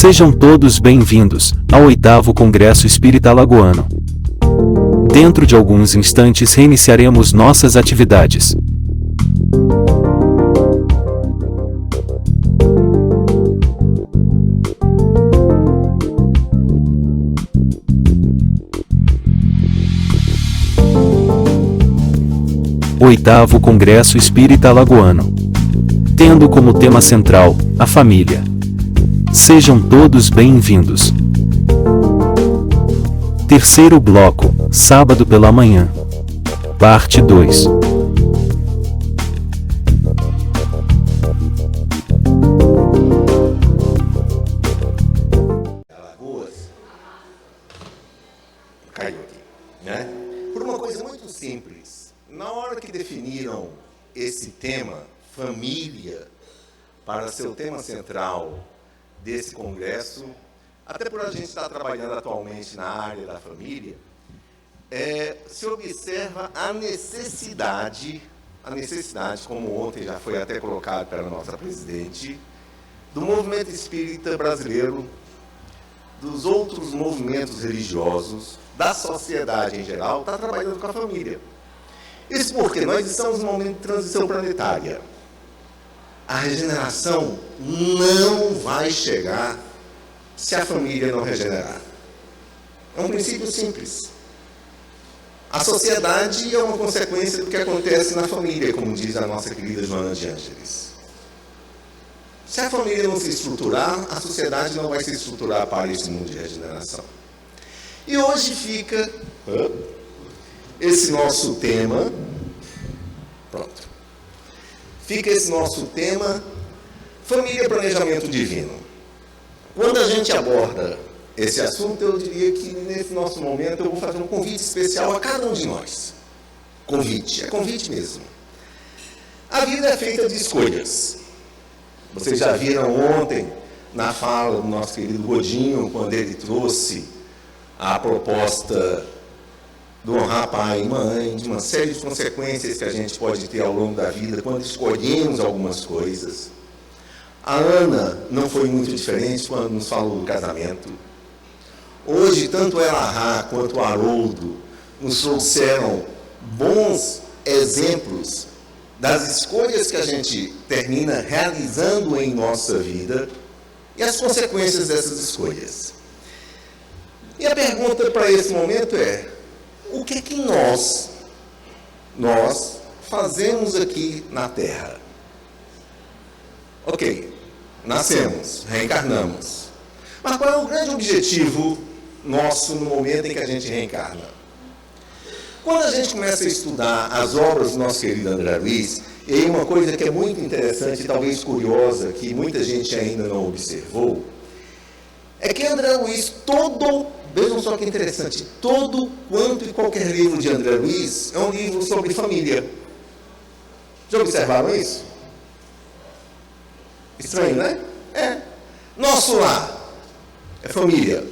Sejam todos bem-vindos ao 8º Congresso Espírita Alagoano. Dentro de alguns instantes reiniciaremos nossas atividades. O 8º Congresso Espírita Alagoano, tendo como tema central a família. Sejam todos bem-vindos. Terceiro bloco, sábado pela manhã. Parte 2. Alagoas caiu aqui, né? Por uma coisa muito simples. Na hora que definiram esse tema, família, para ser o tema central desse congresso, até por a gente estar trabalhando atualmente na área da família, se observa a necessidade, como ontem já foi até colocado pela nossa presidente, do movimento espírita brasileiro, dos outros movimentos religiosos, da sociedade em geral, está trabalhando com a família. Isso porque nós estamos num momento de transição planetária. A regeneração não vai chegar se a família não regenerar. É um princípio simples. A sociedade é uma consequência do que acontece na família, como diz a nossa querida Joana de Ângeles. Se a família não se estruturar, a sociedade não vai se estruturar para esse mundo de regeneração. E hoje fica esse nosso tema. Pronto. Fica esse nosso tema, família e planejamento divino. Quando a gente aborda esse assunto, eu diria que nesse nosso momento eu vou fazer um convite especial a cada um de nós. Convite, é convite mesmo. A vida é feita de escolhas. Vocês já viram ontem, na fala do nosso querido Godinho, quando ele trouxe a proposta do honrar pai e mãe, de uma série de consequências que a gente pode ter ao longo da vida quando escolhemos algumas coisas. A Ana não foi muito diferente quando nos falou do casamento. Hoje, tanto Elahá quanto o Haroldo nos trouxeram bons exemplos das escolhas que a gente termina realizando em nossa vida e as consequências dessas escolhas. E a pergunta para esse momento é: o que é que nós fazemos aqui na Terra? Ok, nascemos, reencarnamos. Mas qual é o grande objetivo nosso no momento em que a gente reencarna? Quando a gente começa a estudar as obras do nosso querido André Luiz, e aí uma coisa que é muito interessante e talvez curiosa, que muita gente ainda não observou, é que André Luiz vejam só que interessante, todo quanto e qualquer livro de André Luiz é um livro sobre família. Já observaram isso? Estranho, né? É. Nosso lar é família.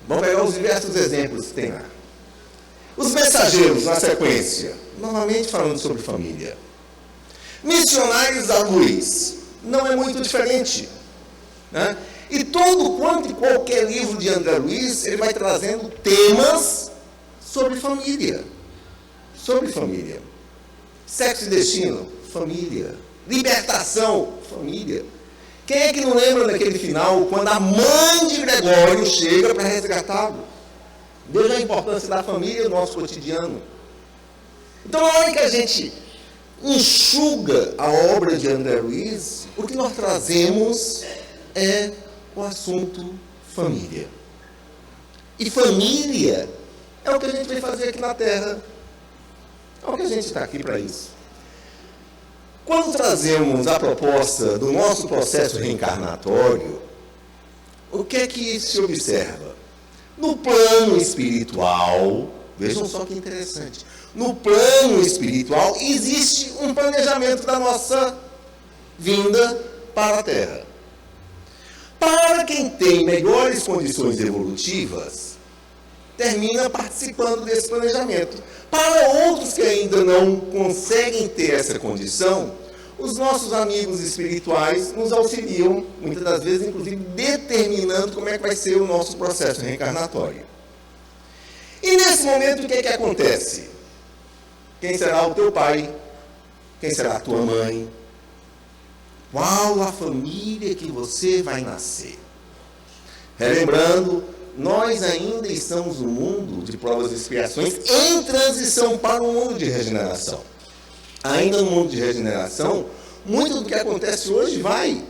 Vamos pegar os diversos exemplos que tem lá. Os mensageiros, na sequência, novamente falando sobre família. Missionários da Luz, não é muito diferente, né? E todo quanto e qualquer livro de André Luiz, ele vai trazendo temas sobre família. Sobre família. Sexo e destino, família. Libertação, família. Quem é que não lembra daquele final, quando a mãe de Gregório chega para resgatá-lo? Veja a importância da família no nosso cotidiano. Então, na hora que a gente enxuga a obra de André Luiz, o que nós trazemos é o assunto família. E família é o que a gente vai fazer aqui na Terra. É o que a gente está aqui para isso. Quando trazemos a proposta do nosso processo reencarnatório, o que é que se observa? No plano espiritual, vejam só que interessante, no plano espiritual existe um planejamento da nossa vinda para a Terra. Para quem tem melhores condições evolutivas, termina participando desse planejamento. Para outros que ainda não conseguem ter essa condição, os nossos amigos espirituais nos auxiliam, muitas das vezes, inclusive, determinando como é que vai ser o nosso processo reencarnatório. E nesse momento, o que é que acontece? Quem será o teu pai? Quem será a tua mãe? Qual a família que você vai nascer? Relembrando, nós ainda estamos no mundo de provas e expiações em transição para o mundo de regeneração. Ainda no mundo de regeneração, muito do que acontece hoje vai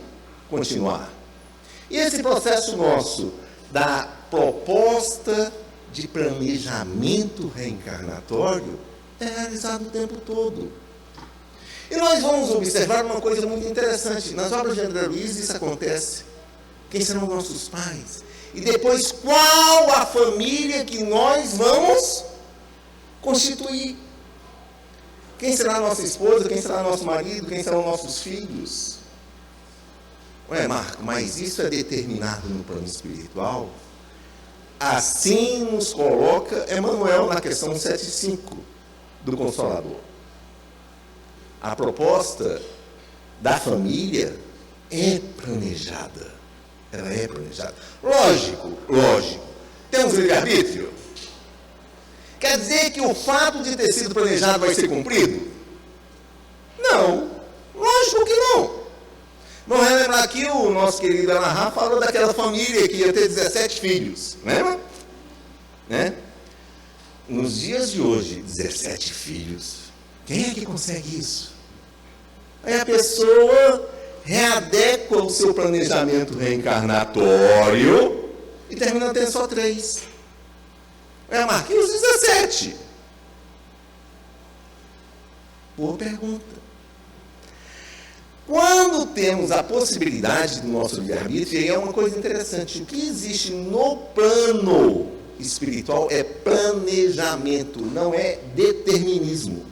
continuar. E esse processo nosso da proposta de planejamento reencarnatório é realizado o tempo todo. E nós vamos observar uma coisa muito interessante. Nas obras de André Luiz isso acontece. Quem serão nossos pais? E depois, qual a família que nós vamos constituir? Quem será a nossa esposa? Quem será nosso marido? Quem serão nossos filhos? Ué, Marco, mas isso é determinado no plano espiritual? Assim nos coloca Emmanuel na questão 7.5 do Consolador. A proposta da família é planejada. Ela é planejada. Lógico. Temos livre-arbítrio? Quer dizer que o fato de ter sido planejado vai ser cumprido? Não. Lógico que não. Vamos relembrar aqui, o nosso querido Alahá falou daquela família que ia ter 17 filhos. Lembra? Né? Nos dias de hoje, 17 filhos. Quem é que consegue isso? Aí a pessoa readequa o seu planejamento reencarnatório e termina tendo só 3. Marco, e os 17? Boa pergunta. Quando temos a possibilidade do nosso livre-arbítrio, e é uma coisa interessante, o que existe no plano espiritual é planejamento, não é determinismo.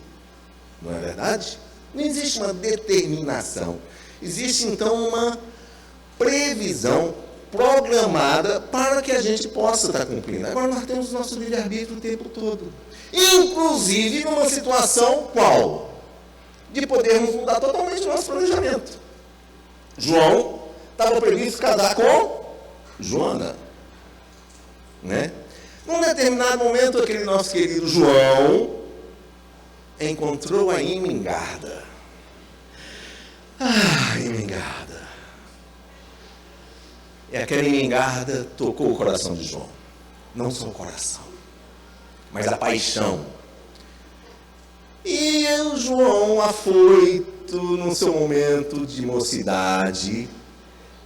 Não é verdade? Não existe uma determinação. Existe, então, uma previsão programada para que a gente possa estar cumprindo. Agora, nós temos o nosso livre-arbítrio o tempo todo. Inclusive, numa situação qual? De podermos mudar totalmente o nosso planejamento. João estava previsto casar com Joana. Né? Num determinado momento, aquele nosso querido João encontrou a Irmingarda. Irmingarda. E aquela Irmingarda tocou o coração de João. Não só o coração, mas a paixão. E o João, afoito no seu momento de mocidade,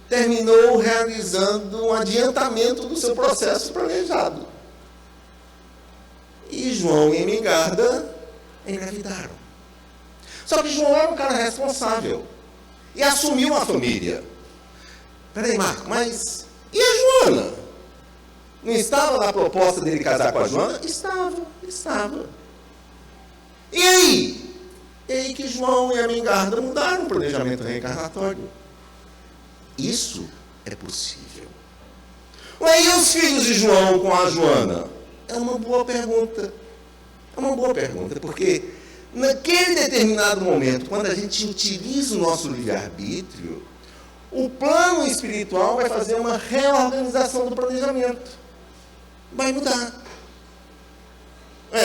terminou realizando um adiantamento do seu processo planejado. E João e Irmingarda engravidaram. Só que João era um cara responsável e assumiu a família. Peraí, Marco, mas e a Joana? Não estava na proposta dele casar com a Joana? Estava. E aí? E aí que João e a Irmingarda mudaram o planejamento reencarnatório. Isso é possível. E os filhos de João com a Joana? É uma boa pergunta. Porque naquele determinado momento, quando a gente utiliza o nosso livre-arbítrio, o plano espiritual vai fazer uma reorganização do planejamento. Vai mudar.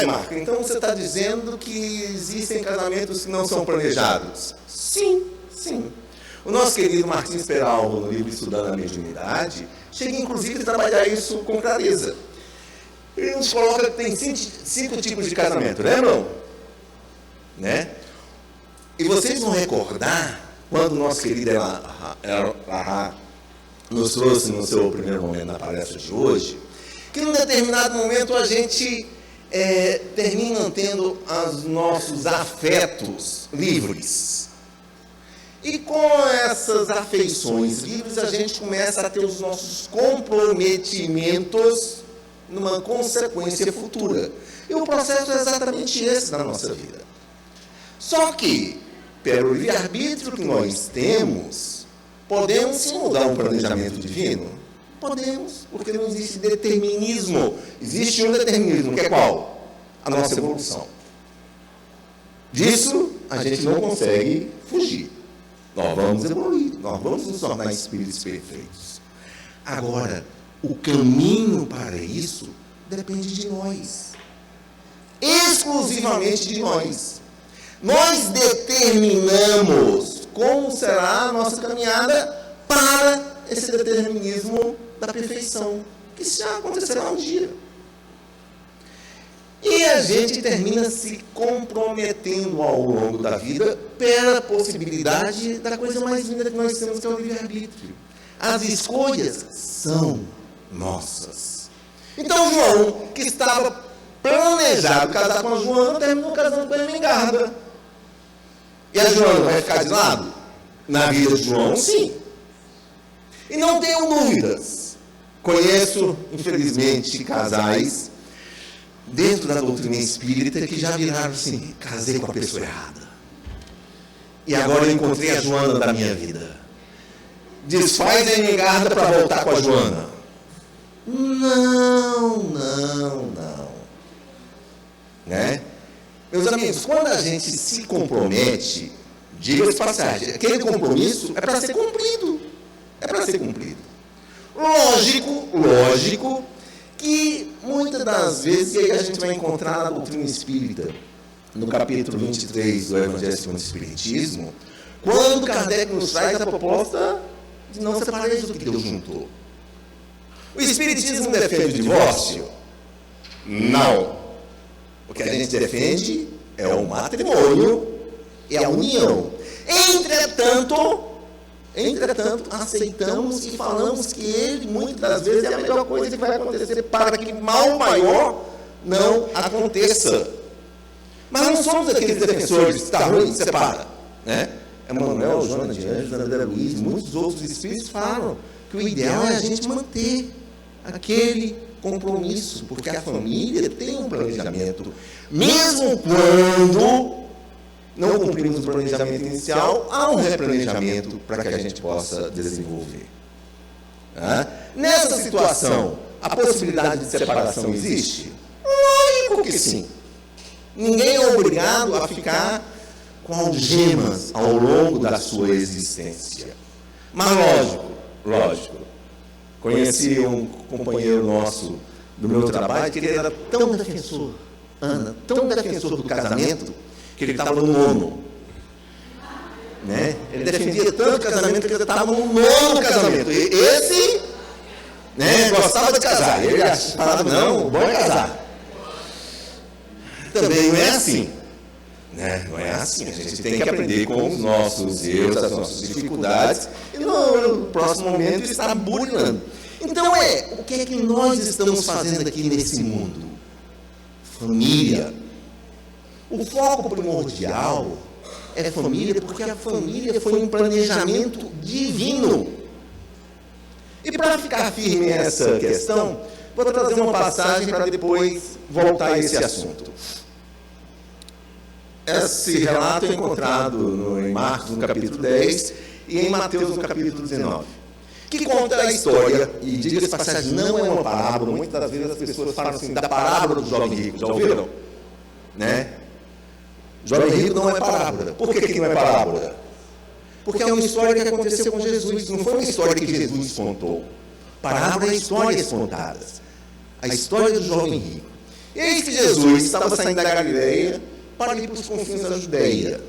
Marco, então você está dizendo que existem casamentos que não são planejados? Sim. O nosso querido Martins Peralva, no livro Estudando a Mediunidade, chega inclusive a trabalhar isso com clareza. Ele nos coloca que tem 5 tipos de casamento, lembram? Né? E vocês vão recordar, quando o nosso querido Alahá nos trouxe no seu primeiro momento na palestra de hoje, que num determinado momento a gente termina tendo os nossos afetos livres. E com essas afeições livres, a gente começa a ter os nossos comprometimentos numa consequência futura. E o processo é exatamente esse na nossa vida. Só que, pelo livre-arbítrio que nós temos, podemos sim mudar um planejamento divino? Podemos, porque não existe determinismo. Existe um determinismo, que é qual? A nossa evolução. Disso, a gente não consegue fugir. Nós vamos evoluir, nós vamos nos tornar espíritos perfeitos. Agora, o caminho para isso depende de nós. Exclusivamente de nós. Nós determinamos como será a nossa caminhada para esse determinismo da perfeição, que isso já acontecerá um dia. E a gente termina se comprometendo ao longo da vida pela possibilidade da coisa mais linda que nós temos, que é o livre-arbítrio. As escolhas são nossas. Então João, que estava planejado casar com a Joana, terminou casando com a Ermengarda. E a Joana vai ficar de lado? Na vida de João, sim. E não tenho dúvidas. Conheço, infelizmente, casais dentro da doutrina espírita que já viraram assim: casei com a pessoa errada. E agora eu encontrei a Joana da minha vida. Desfaz a Ermengarda para voltar com a Joana. Não. Né? Meus amigos, quando a gente se compromete, diga-se passagem, aquele compromisso é para ser cumprido. É para ser cumprido. Lógico que muitas das vezes, e aí a gente vai encontrar na doutrina espírita, no capítulo 23 do Evangelho segundo o Espiritismo, quando Kardec nos traz a proposta de não separeis o que Deus juntou. O Espiritismo defende o divórcio? Não. O que a gente defende é o matrimônio, é a união. Entretanto, aceitamos e falamos que ele, muitas das vezes, é a melhor coisa que vai acontecer para que mal maior não aconteça. Mas não somos aqueles defensores, está ruim, separa. Né? Emmanuel, Joana de Anjos, André Luiz, muitos outros espíritos falam que o ideal é a gente manter aquele compromisso, porque a família tem um planejamento. Mesmo quando não cumprimos o planejamento inicial, há um replanejamento para que a gente possa desenvolver. Nessa situação, a possibilidade de separação existe? Lógico que sim. Ninguém é obrigado a ficar com algemas ao longo da sua existência. Mas lógico. Conheci um companheiro nosso do meu trabalho que ele era tão defensor, tão defensor do casamento, que ele estava no nono. Né? Ele defendia tanto o casamento que ele estava no nono casamento. E esse, né, gostava de casar. Ele falava, não, o bom é casar. Também não é assim. Né? Não é assim. A gente tem que aprender com os nossos erros, as nossas dificuldades, e no próximo momento estar burilando. Então o que é que nós estamos fazendo aqui nesse mundo? Família. O foco primordial é família, porque a família foi um planejamento divino. E para ficar firme nessa questão, vou trazer uma passagem para depois voltar a esse assunto. Esse relato é encontrado em Marcos, no capítulo 10, e em Mateus, no capítulo 19, que conta a história, e diga-se passagem, não é uma parábola. Muitas das vezes as pessoas falam assim, da parábola do jovem rico, já ouviram? Né? Jovem rico não é parábola. Por que não é parábola? Porque é uma história que aconteceu com Jesus, não foi uma história que Jesus contou. Parábola é histórias contadas. A história do jovem rico. Eis que Jesus estava saindo da Galileia para ir para os confins da Judeia,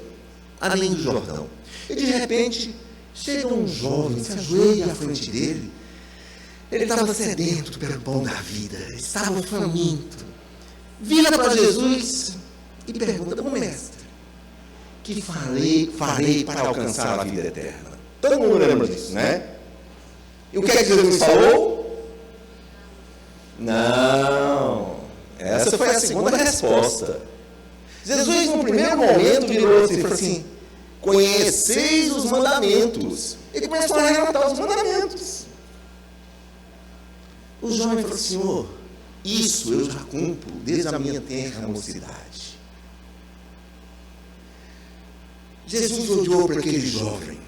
além do Jordão. E de repente, chega um jovem, se ajoelha à frente dele. Ele estava sedento pelo pão da vida, estava faminto. Vira para Jesus e pergunta, bom mestre, que farei para alcançar a vida eterna? Todo mundo lembra disso, né? E o que é que Jesus falou? Não, essa foi a segunda resposta. Jesus, no primeiro momento, virou e falou assim, conheceis os mandamentos. Ele começou a relatar os mandamentos. O jovem falou, Senhor, isso eu já cumpro desde a minha tenra mocidade. Jesus olhou para aquele jovem,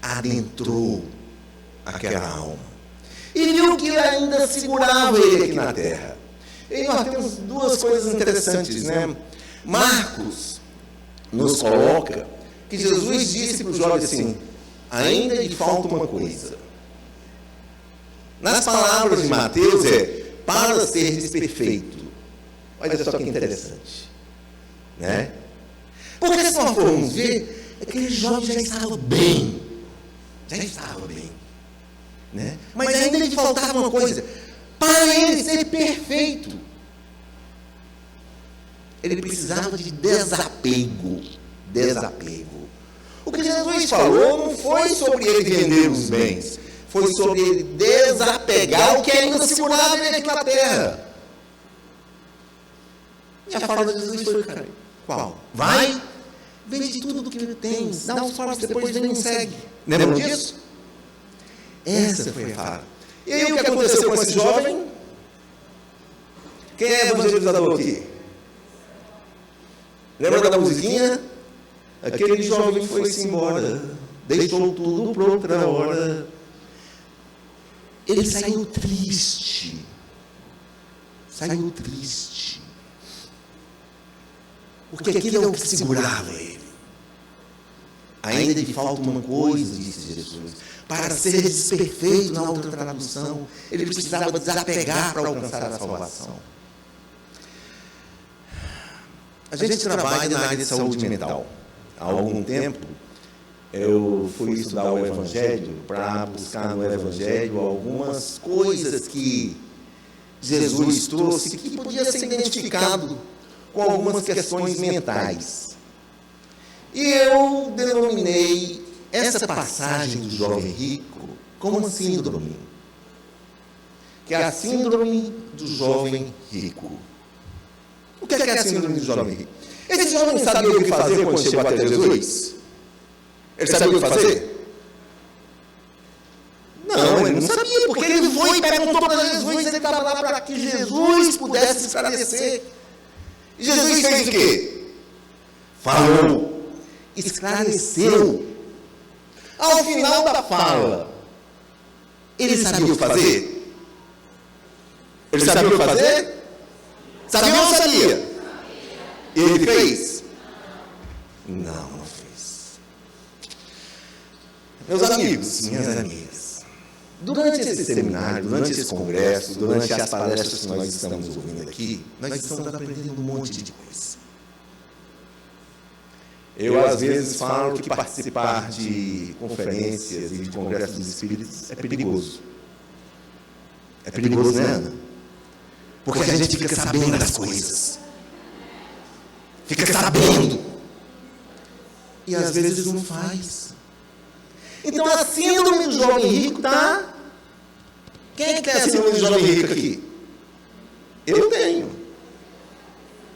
adentrou aquela alma e viu que ainda segurava ele aqui na terra. E nós temos duas coisas interessantes, né? Marcos nos coloca que Jesus disse para o jovem assim: ainda lhe falta uma coisa. Nas palavras de Mateus para seres perfeito. Olha só que interessante. Né? Porque se nós formos ver, aquele jovem já estava bem. Já estava bem. Né? Mas ainda lhe faltava uma coisa. Para ele ser perfeito, ele precisava de desapego. Desapego. O que Jesus falou não foi sobre ele vender os bens. Foi sobre ele desapegar o que ainda segurava ele aqui na terra. E a fala de Jesus foi, cara, qual? Vai, vende tudo o que ele tem, dá os pobres, depois vem e me segue. Lembram disso? Essa foi a fala. E aí o que aconteceu com esse jovem? Quem é evangelizador aqui? Lembra da musiquinha? Aquele jovem foi-se embora, deixou tudo para outra hora. Ele saiu triste. Saiu triste. Porque aquilo é o que segurava ele. Ainda lhe falta uma coisa, disse Jesus. Para ser perfeito, na outra tradução, ele precisava desapegar para alcançar a salvação. A gente trabalha na área de saúde mental. Há algum tempo, eu fui estudar o Evangelho para buscar no Evangelho algumas coisas que Jesus trouxe que podia ser identificado com algumas questões mentais. E eu denominei essa passagem do jovem rico como uma síndrome, que é a síndrome do jovem rico. O que é a síndrome do jovem rico? Esse jovem sabia o que fazer quando chegou até Jesus? Ele sabia o que fazer? Não, ele não sabia, porque ele foi e perguntou para Jesus, ele estava lá para que Jesus pudesse esclarecer. E Jesus fez o quê? Falou, esclareceu. Ao final da fala, ele sabia o que fazer? Ele sabia o que fazer? Sabia ou não sabia? E ele fez? Não, não fez. Meus amigos, minhas amigas, durante esse seminário, durante esse congresso, durante as palestras que nós estamos ouvindo aqui, nós estamos aprendendo um monte de coisa. Eu, às vezes, falo que participar de conferências e de congressos dos espíritos é perigoso. É perigoso, né, Ana? Porque a gente fica sabendo das coisas. Fica sabendo. E às vezes não faz. Então a síndrome do jovem rico tá... Quem é que tem a síndrome do jovem rico aqui? Eu tenho.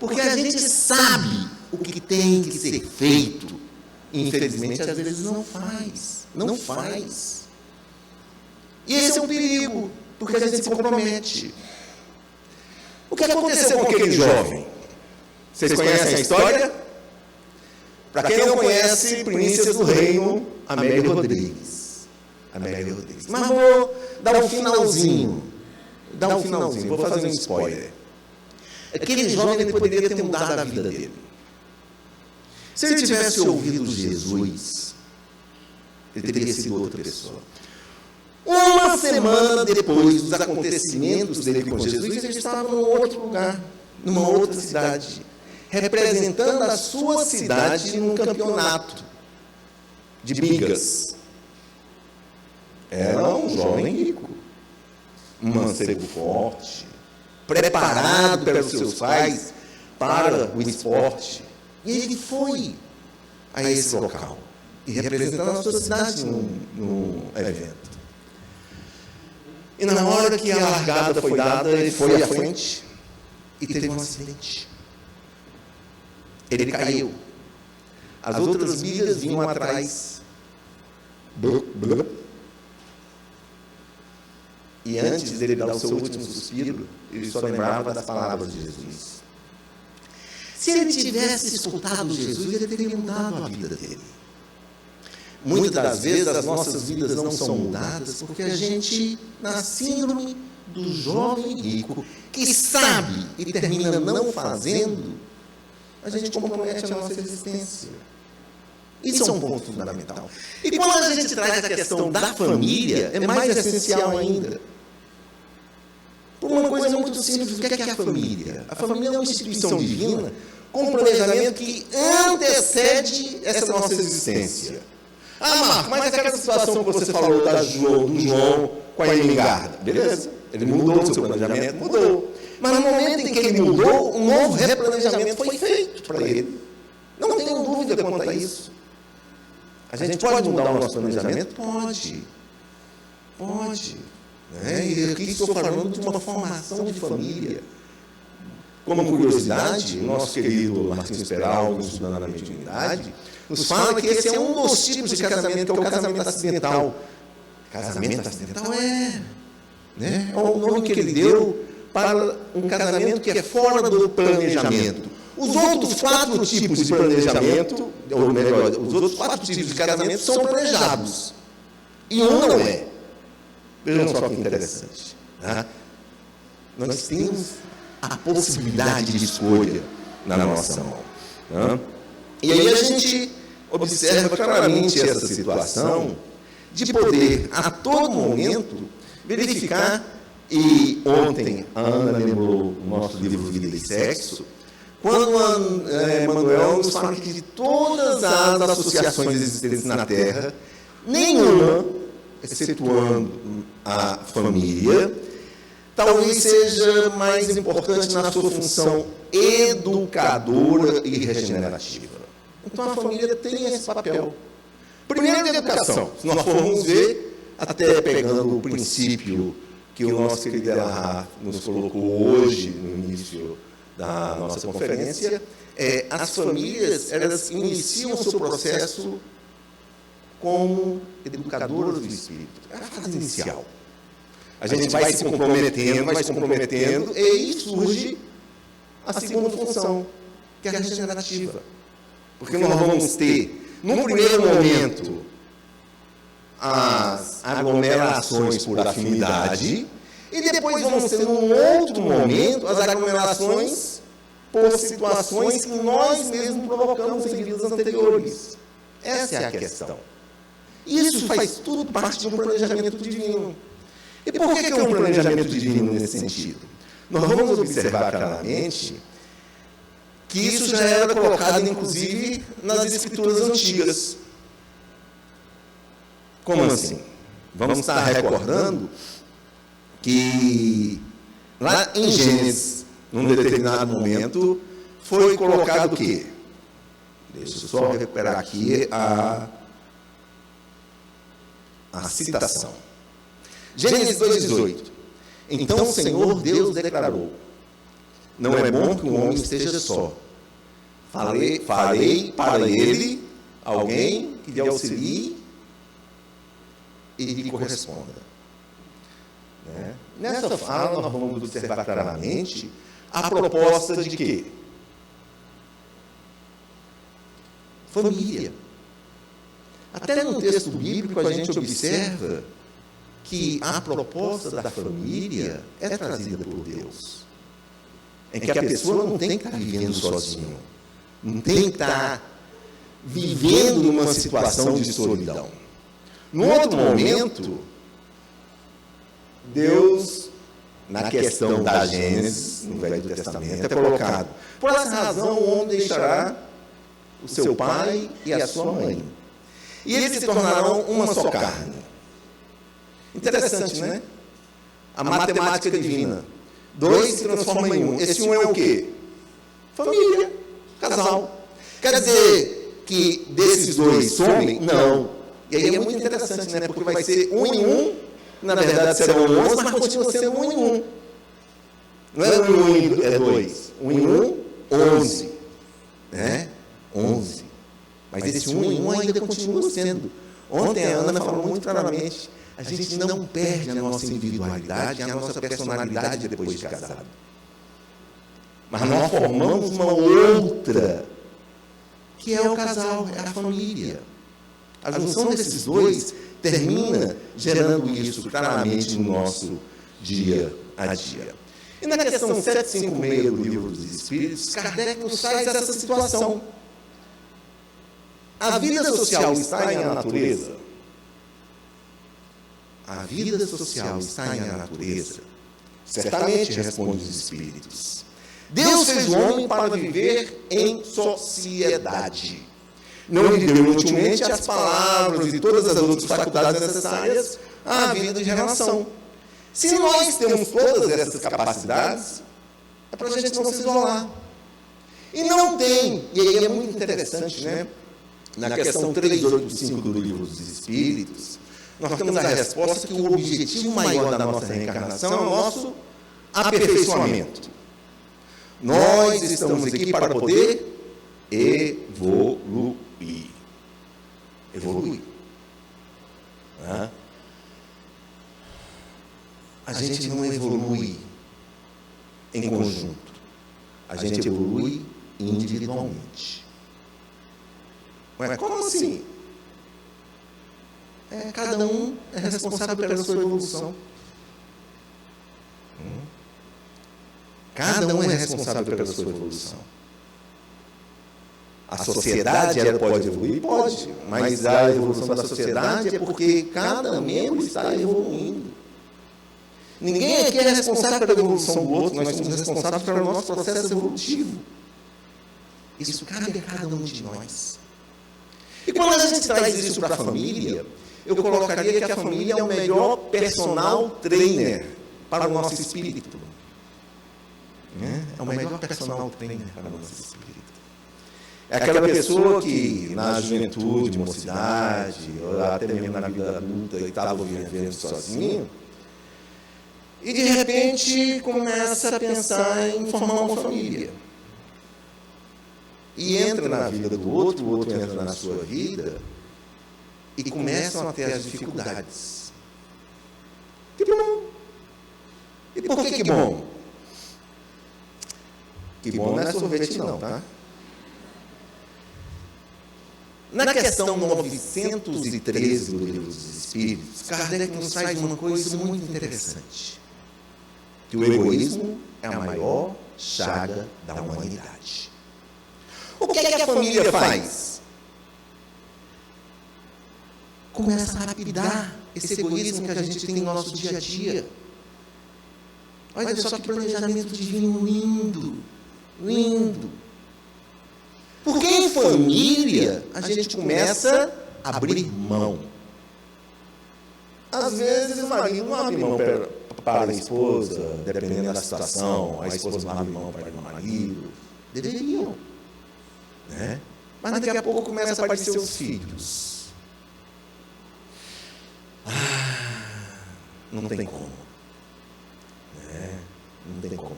Porque a gente sabe o que tem que ser feito. Infelizmente, às vezes não faz. Não faz. E esse é um perigo, porque a gente se compromete. O que aconteceu com aquele jovem? Vocês conhecem a história? Para quem não conhece, Primícias do Reino, Amélia Rodrigues. Amélia Rodrigues. Mas vou dar um finalzinho. Vou fazer um spoiler. Aquele jovem ele poderia ter mudado a vida dele. Se ele tivesse ouvido Jesus, ele teria sido outra pessoa. Uma semana depois dos acontecimentos dele com Jesus, ele estava num outro lugar, numa outra cidade, representando a sua cidade num campeonato de bigas. Era um jovem rico, um mancebo forte, preparado pelos seus pais para o esporte. E ele foi a esse local, e representando a sua cidade num evento. E na hora que a largada foi dada, ele foi à frente e teve um acidente. Ele caiu. As outras bigas vinham atrás. E antes dele dar o seu último suspiro, ele só lembrava das palavras de Jesus. Se ele tivesse escutado Jesus, ele teria mudado a vida dele. Muitas das vezes as nossas vidas não são mudadas porque a gente, na síndrome do jovem rico, que sabe e termina não fazendo, a gente compromete a nossa existência. Isso é um ponto fundamental. E quando a gente traz a questão da família, é mais essencial ainda. Por uma coisa muito simples, o que é a família? A família é uma instituição divina com um planejamento que antecede essa nossa existência. Marco, mas aquela situação que você falou do João com a Emingarda, beleza? Ele mudou o seu planejamento, mudou. Mas no momento em que ele mudou, um novo replanejamento foi feito para ele. Não tenho dúvida quanto a isso. A gente pode mudar o nosso planejamento? Pode. Pode. E aqui estou falando de uma formação de família. Como curiosidade, o nosso querido Martins Peralta, estudando na mediunidade, nos fala que esse é um dos tipos de casamento, que é o casamento acidental. Casamento acidental é o nome que ele deu para um casamento que é fora do planejamento. Os outros 4 tipos de planejamento, ou melhor, os outros 4 tipos de casamento são planejados. E um não é. Vejam só que interessante. Nós temos a possibilidade de escolha na nossa mão. E aí a gente observa claramente essa situação de poder, a todo momento, verificar, e ontem a Ana lembrou o nosso livro Vida e Sexo, quando Manuel nos fala que de todas as associações existentes na Terra, nenhuma, excetuando a família, talvez seja mais importante na sua função educadora e regenerativa. Então a família tem esse papel. Primeiro, de educação. Se nós formos ver, até pegando o princípio que o nosso querido Elahá nos colocou hoje, no início da nossa conferência, as famílias, elas iniciam o seu processo como educadoras do espírito. É a fase inicial. A gente vai se comprometendo, e aí surge a segunda função, que é a regenerativa. Porque nós vamos ter, no primeiro momento, as aglomerações por afinidade, e depois vamos ter, num outro momento, as aglomerações por situações que nós mesmos provocamos em vidas anteriores. Essa é a questão. Isso faz tudo parte de um planejamento divino. E por que é um planejamento divino nesse sentido? Nós vamos observar claramente que isso já era colocado, inclusive, nas escrituras antigas. Como assim? Vamos estar recordando que lá em Gênesis, num determinado momento, foi colocado o quê? Deixa eu só recuperar aqui a citação. Gênesis 2,18. Então o Senhor Deus declarou: não é bom que o homem esteja só. Farei para ele alguém que lhe auxilie e lhe corresponda. Nessa fala, nós vamos observar claramente a proposta de quê? Família. Até no texto bíblico a gente observa que a proposta da família é trazida por Deus. Em que a pessoa não tem que estar vivendo sozinho. Não tem que estar vivendo numa situação de solidão. No outro momento, Deus, na questão da Gênesis, no Velho Testamento, é colocado: por essa razão o homem deixará o seu pai e a sua mãe, e eles se tornarão uma só carne. Interessante, né? A matemática divina. 2 se transforma em 1. Esse 1 é o quê? Família, casal. Quer dizer que desses 2 somem? Não. E aí é muito interessante, né? Porque vai ser 1 em 1, na verdade serão 11, mas continua sendo 1 em 1. Não é 1 em 1, é 2. 1 em 1, 11. 11. Mas esse 1 em 1 ainda continua sendo. Ontem a Ana falou muito claramente: a gente não perde a nossa individualidade, a nossa personalidade depois de casado. Mas nós formamos uma outra, que é o casal, é a família. A junção desses 2 termina gerando isso claramente no nosso dia a dia. E na questão 756 do Livro dos Espíritos, Kardec nos traz essa situação. A vida social está em a natureza? A vida social está em a natureza? Certamente, respondem os espíritos. Deus fez o homem para viver em sociedade. Não lhe deu inutilmente as palavras e todas as outras faculdades necessárias à vida de relação. Se nós temos todas essas capacidades, é para a gente não se isolar. E não tem, e aí é muito interessante, né? Na questão 385 do Livro dos Espíritos, nós temos a resposta que o objetivo maior da nossa reencarnação é o nosso aperfeiçoamento. Nós estamos aqui para poder evoluir. Evoluir. A gente não evolui em conjunto. A gente evolui individualmente. Mas como assim? Cada um é responsável pela sua evolução. Cada um é responsável pela sua evolução. A sociedade, ela pode evoluir? Pode. Mas a evolução da sociedade é porque cada membro está evoluindo. Ninguém aqui é responsável pela evolução do outro, nós somos responsáveis pelo nosso processo evolutivo. Isso cabe a cada um de nós. E quando a gente traz isso para a família, eu colocaria que a família é o melhor personal trainer para o nosso espírito. É o melhor personal trainer para o nosso espírito. É aquela pessoa que na juventude, mocidade, ou até mesmo na vida adulta, estava vivendo sozinho, e de repente começa a pensar em formar uma família. E entra na vida do outro, o outro entra na sua vida, e começam a ter as dificuldades. Que bom! E por que bom? Que bom não é sorvete não, tá? Na questão 913 do Livro dos Espíritos, Kardec nos traz uma coisa muito interessante. Que o egoísmo é a maior chaga da humanidade. O que é que a família faz? Começa a lapidar esse egoísmo que a gente tem no nosso dia a dia. Olha só que planejamento divino lindo, lindo. Porque em família a gente começa a abrir mão. Às vezes o marido não abre mão para a esposa, dependendo da situação, a esposa não abre mão para o marido. Deveriam. Né? Mas daqui a pouco começa a aparecer os filhos. Não tem como. Não tem como.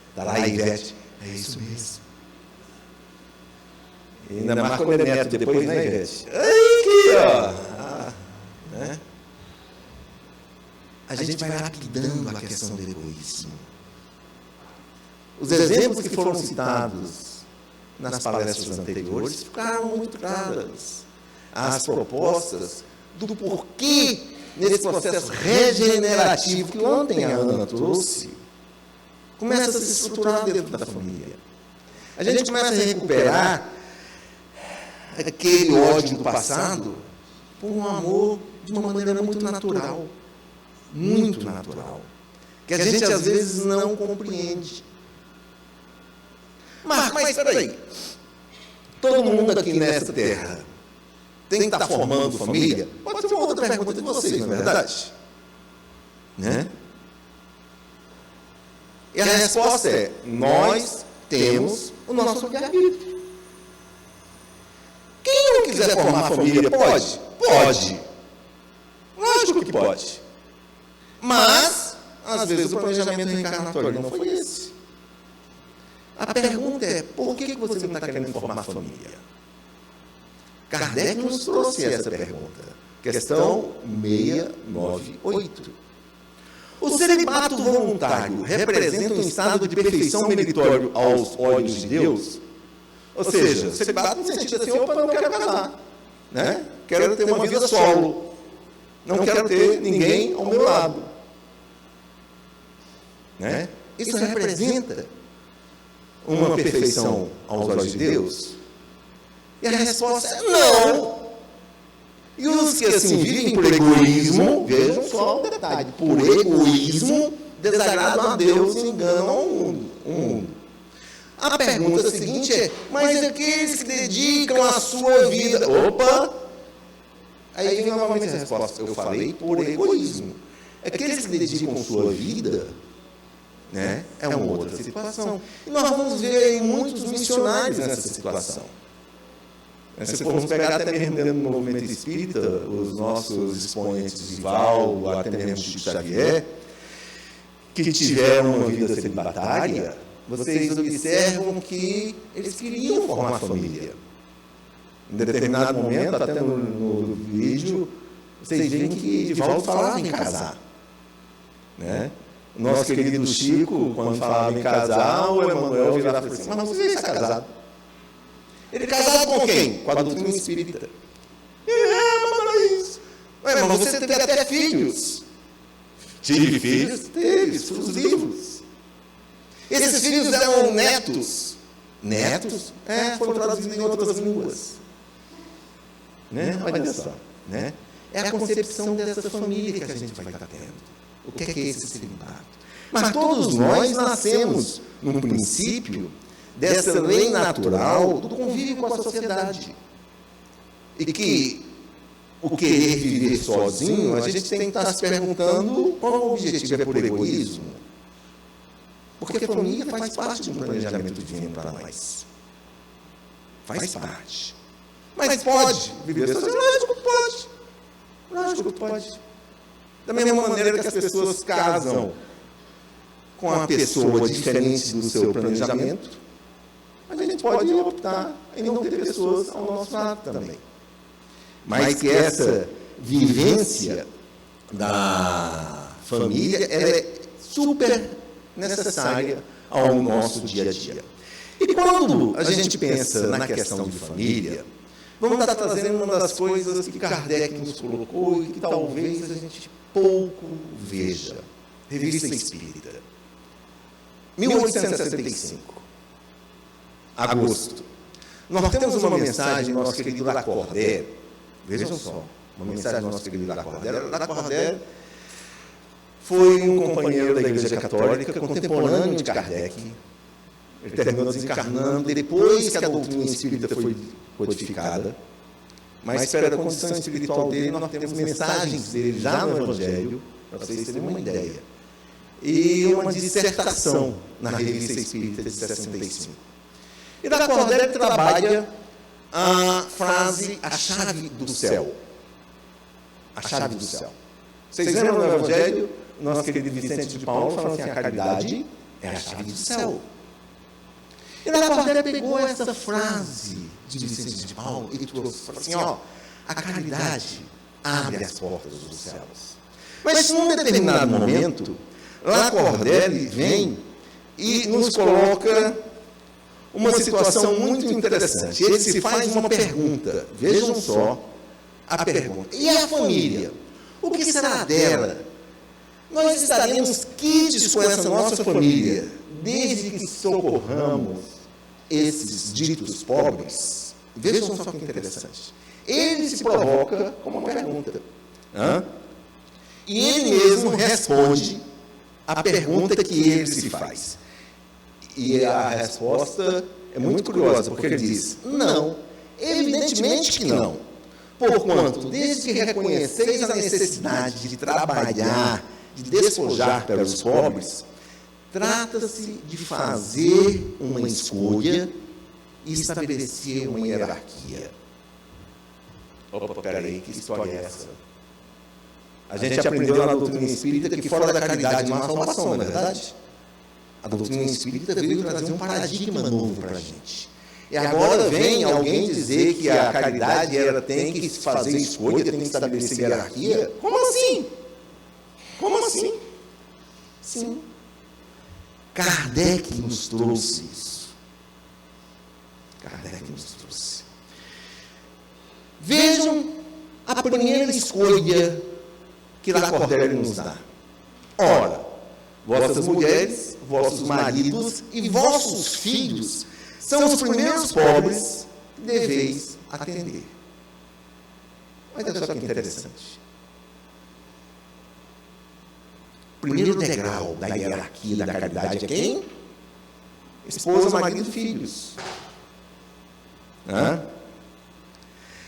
Está lá a Ivete. É isso mesmo. E ainda marca o neto depois, né, Ivete? Aqui, ó. Né? A gente vai lapidando a questão do egoísmo. Os exemplos que foram citados nas palestras anteriores ficaram muito claras. As propostas do porquê nesse processo regenerativo que ontem a Ana trouxe, começa a se estruturar dentro da família. A gente começa a recuperar aquele ódio do passado por um amor de uma maneira muito natural. Muito natural. Que a gente às vezes não compreende. Mas espera aí. Todo mundo aqui nessa terra tem que estar formando família? Pode ser uma outra pergunta de vocês, não é verdade? Né? E a resposta é: nós temos o nosso livre-arbítrio. Quem não quiser formar família, pode? Pode. Lógico que pode. Mas, às vezes, o planejamento reencarnatório não foi esse. A pergunta é: por que você não está querendo formar família? Kardec nos trouxe essa pergunta. Questão 698. O celibato voluntário representa um estado de perfeição meritório aos olhos de Deus? Ou seja, celibato no sentido assim: opa, não quero casar. Né? Quero ter uma vida solo. Não quero ter ninguém ao meu lado. Né? Isso representa uma perfeição aos olhos de Deus? E a resposta é não. E os que assim vivem por egoísmo, vejam só o detalhe, por egoísmo, desagradam a Deus e enganam o mundo. A pergunta seguinte é, mas aqueles que dedicam a sua vida... Opa! Aí vem novamente a resposta, eu falei por egoísmo. Aqueles que dedicam a sua vida, né, é uma outra situação. E nós vamos ver aí muitos missionários nessa situação. Se formos pegar até mesmo dentro do movimento espírita, os nossos expoentes de Val, até mesmo Chico Xavier, que tiveram uma vida celibatária, vocês observam que eles queriam formar família. Em determinado momento, até no vídeo, vocês veem que Divaldo falava em casar. Né? O nosso querido Chico, quando falava em casar, o Emanuel virava e falava assim, mas você está casado. Ele casado com quem? Com a doutrina espírita. Mas você teve até filhos. Tive filhos? Teve, os livros. Esses filhos eram netos. Netos? Foram traduzidos em outras línguas. Né? Olha só. Né? É a concepção dessa família que a gente vai estar tendo. O que é esse celibato? Mas todos nós nascemos num princípio dessa lei natural do convívio com a sociedade. E que o querer viver sozinho, a gente tem que estar se perguntando qual é o objetivo, é por egoísmo? Porque a família faz parte de um planejamento divino para nós. Faz parte. Mas pode viver sozinho? Lógico que pode. Lógico que pode. Da mesma maneira que as pessoas casam com uma pessoa diferente do seu planejamento, a gente pode optar em não ter pessoas ao nosso lado também. Mas que essa vivência da família ela é super necessária ao nosso dia a dia. E quando a gente pensa na questão de família, vamos estar trazendo uma das coisas que Kardec nos colocou e que talvez a gente pouco veja. Revista Espírita. 1865. Agosto. Nós temos uma mensagem do nosso querido Lacordaire. Vejam só, uma mensagem do nosso querido Lacordaire. Lacordaire foi um companheiro da Igreja Católica, contemporâneo de Kardec. Ele terminou desencarnando depois que a doutrina espírita foi codificada. Mas pela condição espiritual dele, nós temos mensagens dele já no Evangelho, para vocês terem uma ideia. E uma dissertação na Revista Espírita de 65. E Lacordaire trabalha a frase, a chave do céu. A chave do céu. Vocês lembram no Evangelho, nosso querido Vicente de Paulo falando assim, a caridade é a chave do céu. E Lacordaire pegou essa frase de Vicente de Paulo e trouxe, falou assim, a caridade abre as portas dos céus. Mas num determinado momento, Lacordaire vem e nos coloca uma situação muito interessante. Ele se faz uma pergunta, vejam só a pergunta. E a família? O que será dela? Nós estaremos quites com essa nossa família, desde que socorramos esses ditos pobres? Vejam só que interessante. Ele se provoca como uma pergunta. E ele mesmo responde a pergunta que ele se faz. E a resposta é muito curiosa, porque ele diz, não, evidentemente que não. Porquanto, desde que reconheceis a necessidade de trabalhar, de despojar pelos pobres, trata-se de fazer uma escolha e estabelecer uma hierarquia. Opa, peraí, que história é essa? A gente aprendeu na doutrina espírita que fora da caridade não há salvação, não é verdade? A doutrina espírita veio trazer um paradigma novo para a gente. E agora vem alguém dizer que a caridade ela tem que fazer escolha, tem que estabelecer hierarquia? Como assim? Como assim? Sim. Kardec nos trouxe isso. Kardec nos trouxe. Vejam a primeira escolha que Lacordaire nos dá. Ora, vossas mulheres, vossos maridos e vossos filhos são os primeiros pobres deveis atender. Olha só que interessante. O primeiro degrau da hierarquia da caridade é quem? Esposa, marido e filhos.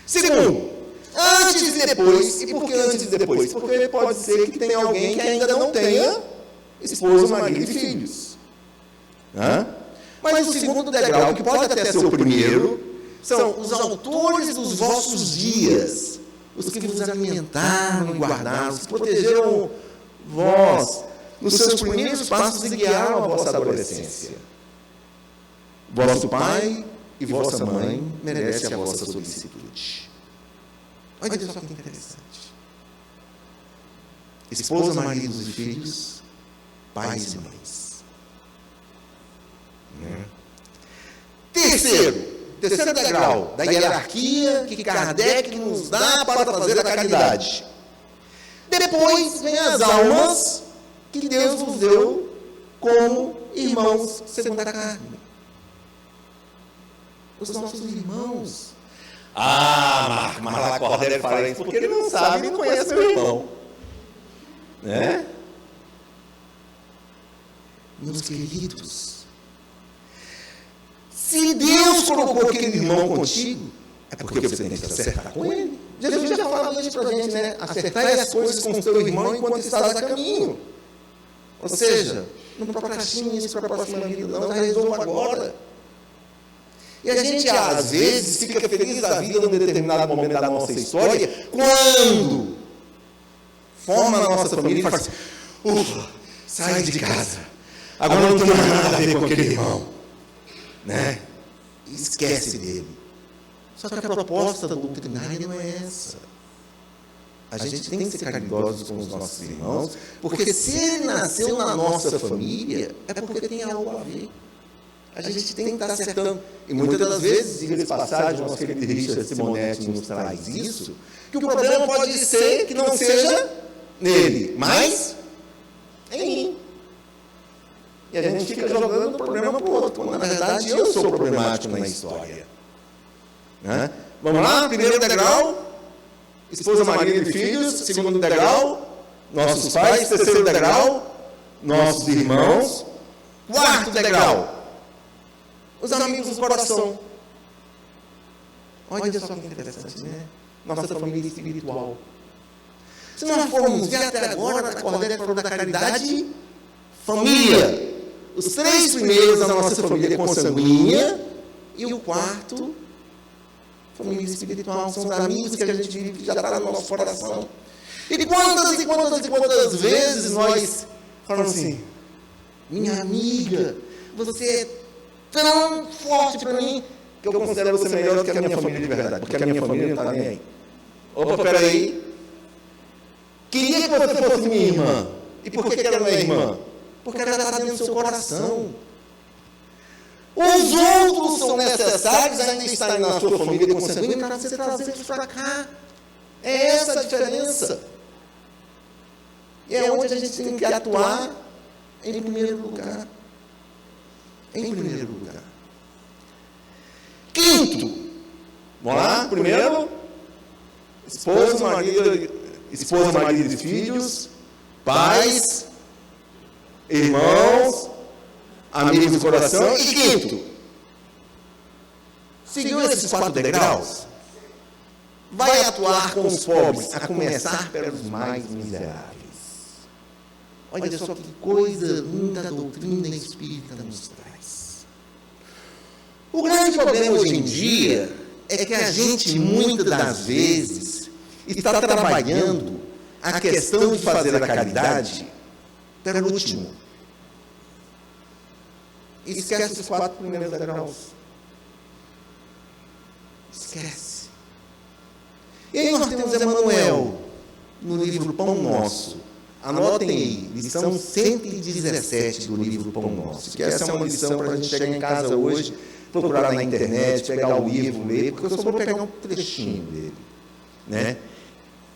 Segundo, antes e depois. E por que antes e depois? Porque pode ser que tenha alguém que ainda não tenha esposa, marido e filhos. Mas o segundo degrau, que pode até ser o primeiro, são os autores dos vossos dias, os que vos alimentaram e guardaram, os que protegeram vós nos seus primeiros passos e guiaram a vossa adolescência. Vosso pai e vossa mãe merecem a vossa solicitude. Olha só que interessante. Esposa, maridos e filhos, pais e mães. Terceiro degrau da hierarquia que Kardec nos dá para fazer a caridade. Depois vem as almas que Deus nos deu como irmãos segundo a carne. Os nossos irmãos. Marco, mas lá corda ele fala isso porque ele não sabe e não conhece meu irmão. Meus queridos, se Deus colocou aquele irmão contigo, é porque você tem que acertar com ele. Jesus já falava isso para a gente, né? Acertai as coisas com o teu irmão enquanto estás a caminho. Ou seja, não procrastine isso para a próxima vida, não, resolva agora. E a gente, às vezes, fica feliz da vida num determinado momento da nossa história, quando forma a nossa família e fala assim, ufa, sai de casa, agora não tem mais nada a ver com aquele irmão. Esquece dele. Só que a proposta doutrinária não é essa. A gente tem que ser caridosos com os nossos irmãos, porque se ele nasceu na nossa família, é porque tem algo a ver. A gente tem que estar acertando. E muitas das vezes, diga de passagem, o nosso querido Richard Simonetti nos traz isso, que o problema pode ser que não seja nele, mas em mim. E a gente fica jogando o problema para o outro, quando na verdade eu sou problemático na história. Vamos lá? Primeiro degrau, esposa, marido e filhos. Segundo degrau, nossos pais. Terceiro degrau, nossos irmãos. Quarto degrau, os amigos do coração. Olha só que interessante, né? Nossa família espiritual. Se nós formos ver até agora, na Cordélia falou da caridade, família. Os três primeiros da nossa família consanguínea e o quarto, família espiritual, são os amigos que a gente vive, que já está no nosso coração. E quantas vezes nós falamos assim, minha amiga, você é tão forte para mim, que eu considero você melhor do que a minha família de verdade, porque a minha família não está nem aí. Opa, peraí. Queria que você fosse minha irmã. E por que ela não é irmã? Porque ela está dentro do seu coração. Os outros são necessários ainda estarem na sua família consanguínea para você trazer eles para cá. É essa a diferença. E é onde a gente tem que atuar em primeiro lugar. Em primeiro lugar. Quinto. Vamos lá? Primeiro, esposa, marido e filhos, pais, irmãos, amigos do coração. E quinto, seguiu esses 4 degraus, vai atuar com os pobres, a começar pelos mais miseráveis. Olha só que coisa linda a doutrina espírita nos traz. O grande problema hoje em dia é que a gente, muitas das vezes, está trabalhando a questão de fazer a caridade pelo último. Esquece os 4 primeiros degraus. Esquece. E aí nós temos Emmanuel, no livro Pão Nosso. Anotem aí, lição 117 do livro Pão Nosso. Que essa é uma lição para a gente chegar em casa hoje, procurar na internet, pegar o livro, ler, porque eu só vou pegar um trechinho dele. Né?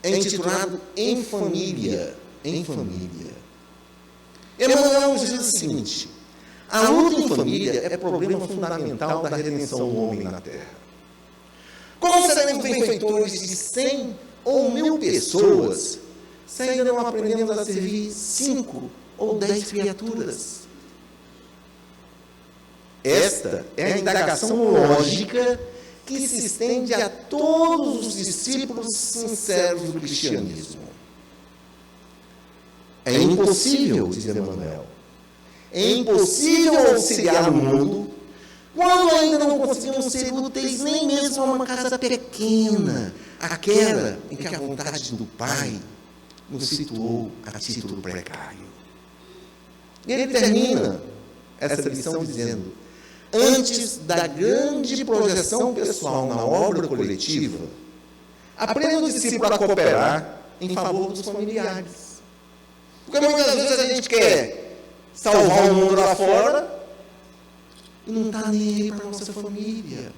É intitulado Em Família. Em Família. Emmanuel diz o seguinte: a luta em família é problema fundamental da redenção do homem na Terra. benfeitores de 100 ou 1000 pessoas se ainda não aprendemos a servir 5 ou 10 criaturas? Esta é a indagação lógica que se estende a todos os discípulos sinceros do cristianismo. É impossível, diz Emmanuel, é impossível auxiliar o mundo quando ainda não conseguimos ser úteis nem mesmo a uma casa pequena, aquela em que a vontade do Pai nos situou a título precário. E ele termina essa lição dizendo: antes da grande projeção pessoal na obra coletiva, aprenda o discípulo a cooperar em favor dos familiares. Porque muitas vezes a gente quer salvar o mundo lá fora e não está nem aí para a nossa família.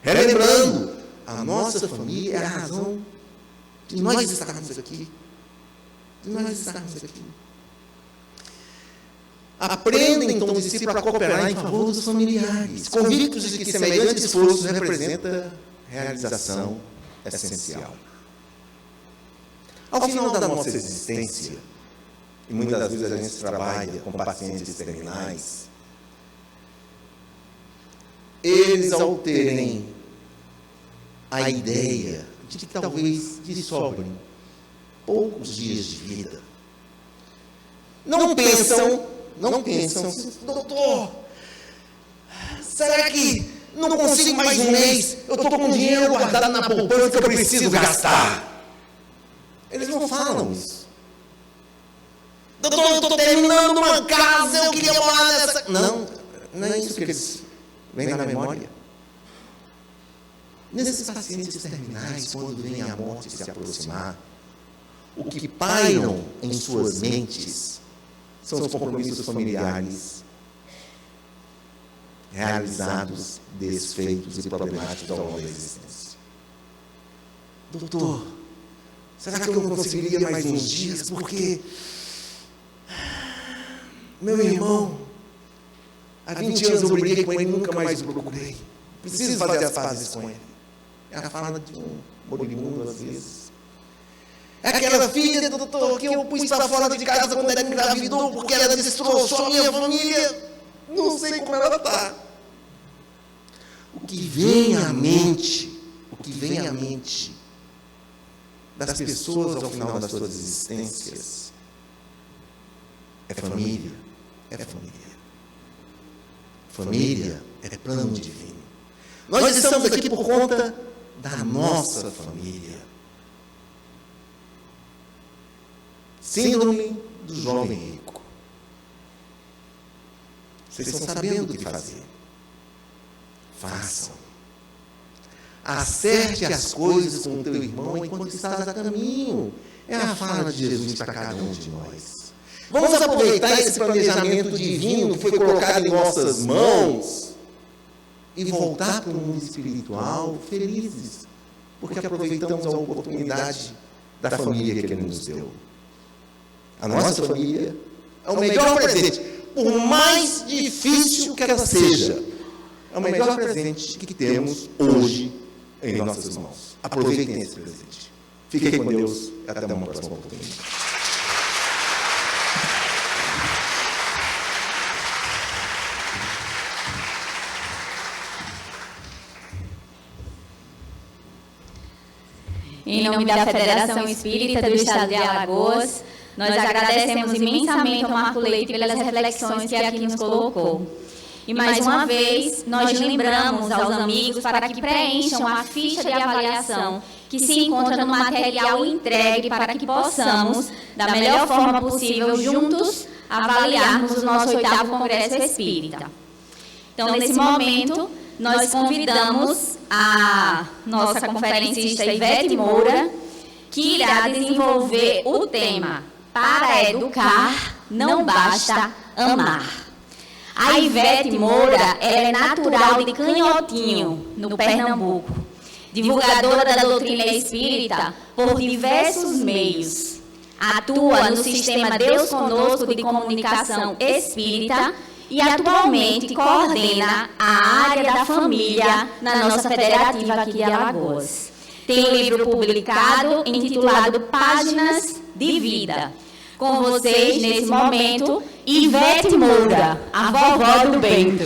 Relembrando, a nossa família é a razão de nós estarmos aqui. Aprenda, então, o discípulo a cooperar em favor dos familiares, convictos de que semelhante esforço representa realização essencial. Ao final da nossa existência, e muitas vezes a gente trabalha com pacientes terminais, eles, ao terem a ideia de que talvez lhes sobrem poucos dias de vida, não pensam, doutor, será que não consigo mais um mês? Eu estou com dinheiro guardado na poupança que eu preciso gastar. Eles não falam isso. Doutor, eu estou terminando uma casa, eu queria morar nessa... Não é isso que eles vêm na memória. Nesses pacientes terminais, quando vem a morte se aproximar, o que pairam em suas mentes são os compromissos familiares realizados, desfeitos e problemáticos ao longo da existência. Doutor, será que eu não conseguiria mais uns dias? Porque meu irmão, há 20 anos eu briguei com ele, nunca mais o procurei. Preciso fazer as pazes com ele. É a fala de um moribundo, às vezes. É aquela filha, doutor, que eu pus para fora de casa quando ela engravidou, porque ela destroçou a minha família. Não sei como ela está. O que vem à mente das pessoas ao final das suas existências é família. Família é plano divino. Nós estamos aqui por conta da nossa família. Síndrome do jovem rico. Vocês estão sabendo o que fazer. Façam. Acerte as coisas com o teu irmão enquanto estás a caminho. É a fala de Jesus para cada um de nós. Vamos aproveitar esse planejamento divino que foi colocado em nossas mãos e voltar para o mundo espiritual felizes, porque aproveitamos a oportunidade da família que Ele nos deu. A nossa família é o melhor presente, por mais difícil que ela seja, é o melhor presente que temos hoje em nossas mãos. Aproveitem esse presente. Fiquem com Deus e até uma próxima oportunidade. Em nome da Federação Espírita do Estado de Alagoas, nós agradecemos imensamente ao Marco Leite pelas reflexões que aqui nos colocou. E mais uma vez, nós lembramos aos amigos para que preencham a ficha de avaliação que se encontra no material entregue para que possamos, da melhor forma possível, juntos, avaliarmos o nosso 8º Congresso Espírita. Então, nesse momento, nós convidamos a nossa conferencista Ivete Moura, que irá desenvolver o tema Para Educar, Não Basta Amar. A Ivete Moura é natural de Canhotinho, no Pernambuco, divulgadora da doutrina espírita por diversos meios. Atua no sistema Deus Conosco de comunicação espírita e atualmente coordena a área da família na nossa federativa aqui de Alagoas. Tem um livro publicado intitulado Páginas de Vida. Com vocês, nesse momento, Ivete Moura, a vovó do Bento.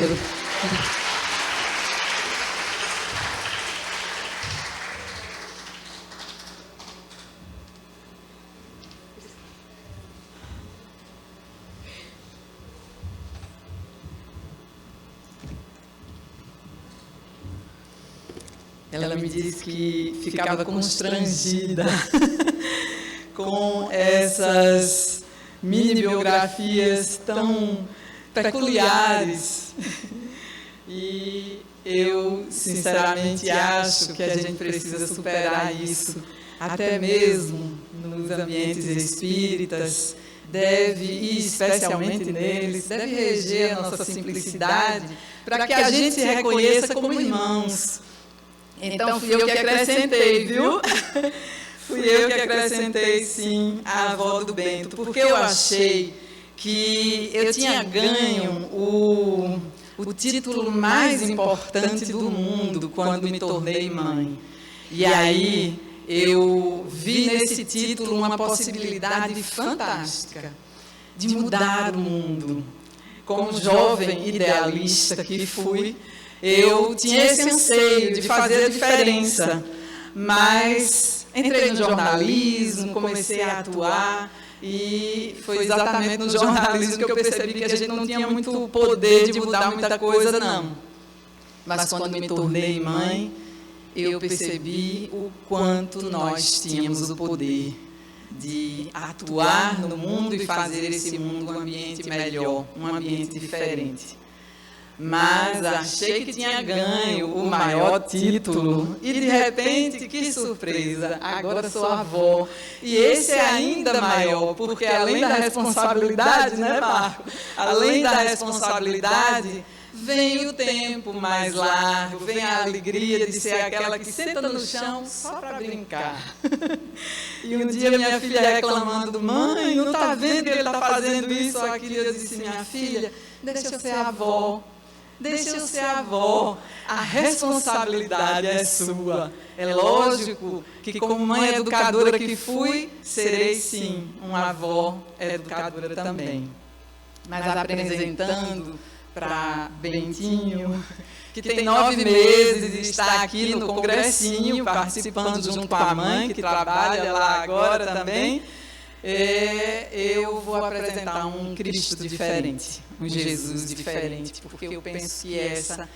Ela me disse que ficava constrangida com essas mini-biografias tão peculiares. E eu, sinceramente, acho que a gente precisa superar isso, até mesmo nos ambientes espíritas, e especialmente neles, deve reger a nossa simplicidade, para que a gente se reconheça como irmãos. Então, fui eu que acrescentei, viu? Fui eu que acrescentei, sim, a avó do Bento, porque eu achei que eu tinha ganho o título mais importante do mundo quando me tornei mãe. E aí, eu vi nesse título uma possibilidade fantástica de mudar o mundo. Como jovem idealista que fui, eu tinha esse anseio de fazer a diferença, mas entrei no jornalismo, comecei a atuar, e foi exatamente no jornalismo que eu percebi que a gente não tinha muito poder de mudar muita coisa, não. Mas quando me tornei mãe, eu percebi o quanto nós tínhamos o poder de atuar no mundo e fazer esse mundo um ambiente melhor, um ambiente diferente. Mas achei que tinha ganho o maior título e, de repente, que surpresa, agora sou avó. E esse é ainda maior, porque além da responsabilidade, né, Marco? Além da responsabilidade, vem o tempo mais largo, vem a alegria de ser aquela que senta no chão só para brincar. E um dia minha filha reclamando, mãe, não está vendo que ele está fazendo isso ou aquilo? Eu disse, minha filha, deixa eu ser avó. Deixa eu ser avó, a responsabilidade é sua. É lógico que, como mãe educadora que fui, serei sim uma avó educadora também. Mas apresentando para Bentinho, que tem 9 meses e está aqui no congressinho, participando junto com a mãe, que trabalha lá agora também, eu vou apresentar um Cristo diferente, um Jesus diferente, porque eu penso que essa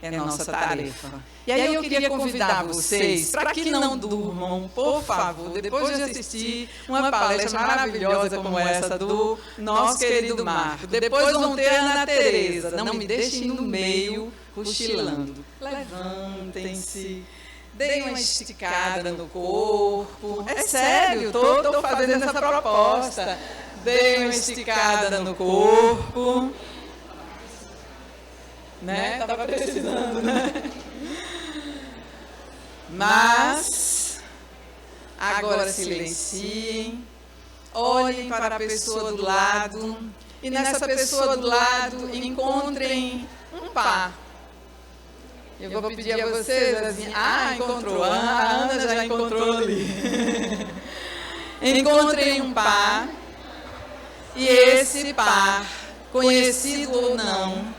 é a nossa tarefa. E aí eu queria convidar vocês, para que não durmam, por favor, depois de assistir uma palestra maravilhosa como essa do nosso querido Marco, depois vão ter a Ana Tereza, não me deixem no meio cochilando. Levantem-se. Deem uma esticada no corpo. É sério, estou fazendo essa proposta. Deem uma esticada no corpo. Né? Estava precisando, né? Mas, agora silenciem. Olhem para a pessoa do lado. E nessa pessoa do lado, encontrem um par. Eu vou pedir a vocês, assim, encontrou, a Ana já encontrou ali. Encontrem um par, e esse par, conhecido ou não,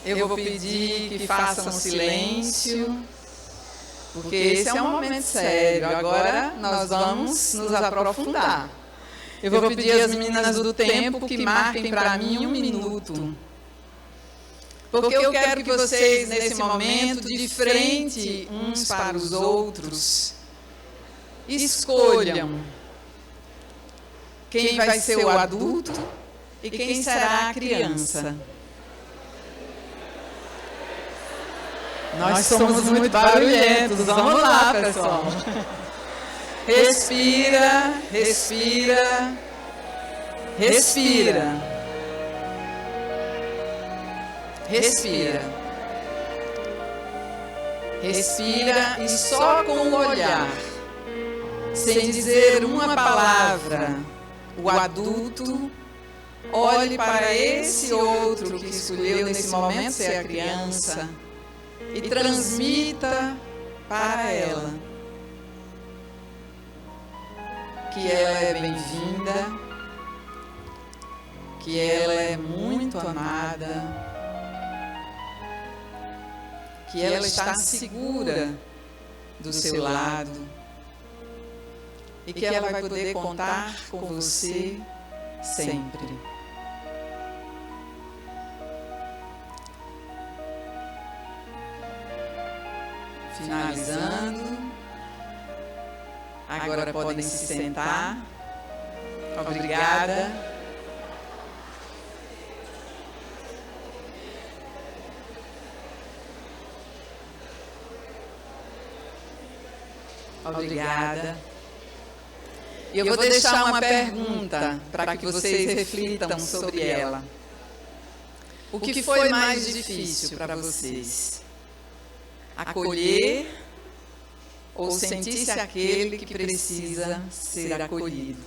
eu vou pedir que façam silêncio, porque esse é um momento sério. Agora nós vamos nos aprofundar. Eu vou pedir às meninas do tempo que marquem para mim 1 minuto. Porque eu quero que vocês, nesse momento, de frente uns para os outros, escolham quem vai ser o adulto e quem será a criança. Nós somos muito barulhentos. Vamos lá, pessoal. Respira, respira, respira. Respira. Respira e só com o olhar, sem dizer uma palavra, o adulto olhe para esse outro que escolheu nesse momento ser a criança e transmita para ela que ela é bem-vinda, que ela é muito amada, que ela está segura do seu lado e que ela vai poder contar com você sempre. Finalizando. Agora podem se sentar. Obrigada. Obrigada. E eu vou deixar uma pergunta para que vocês reflitam sobre ela. O que foi mais difícil para vocês? Acolher ou sentir-se aquele que precisa ser acolhido?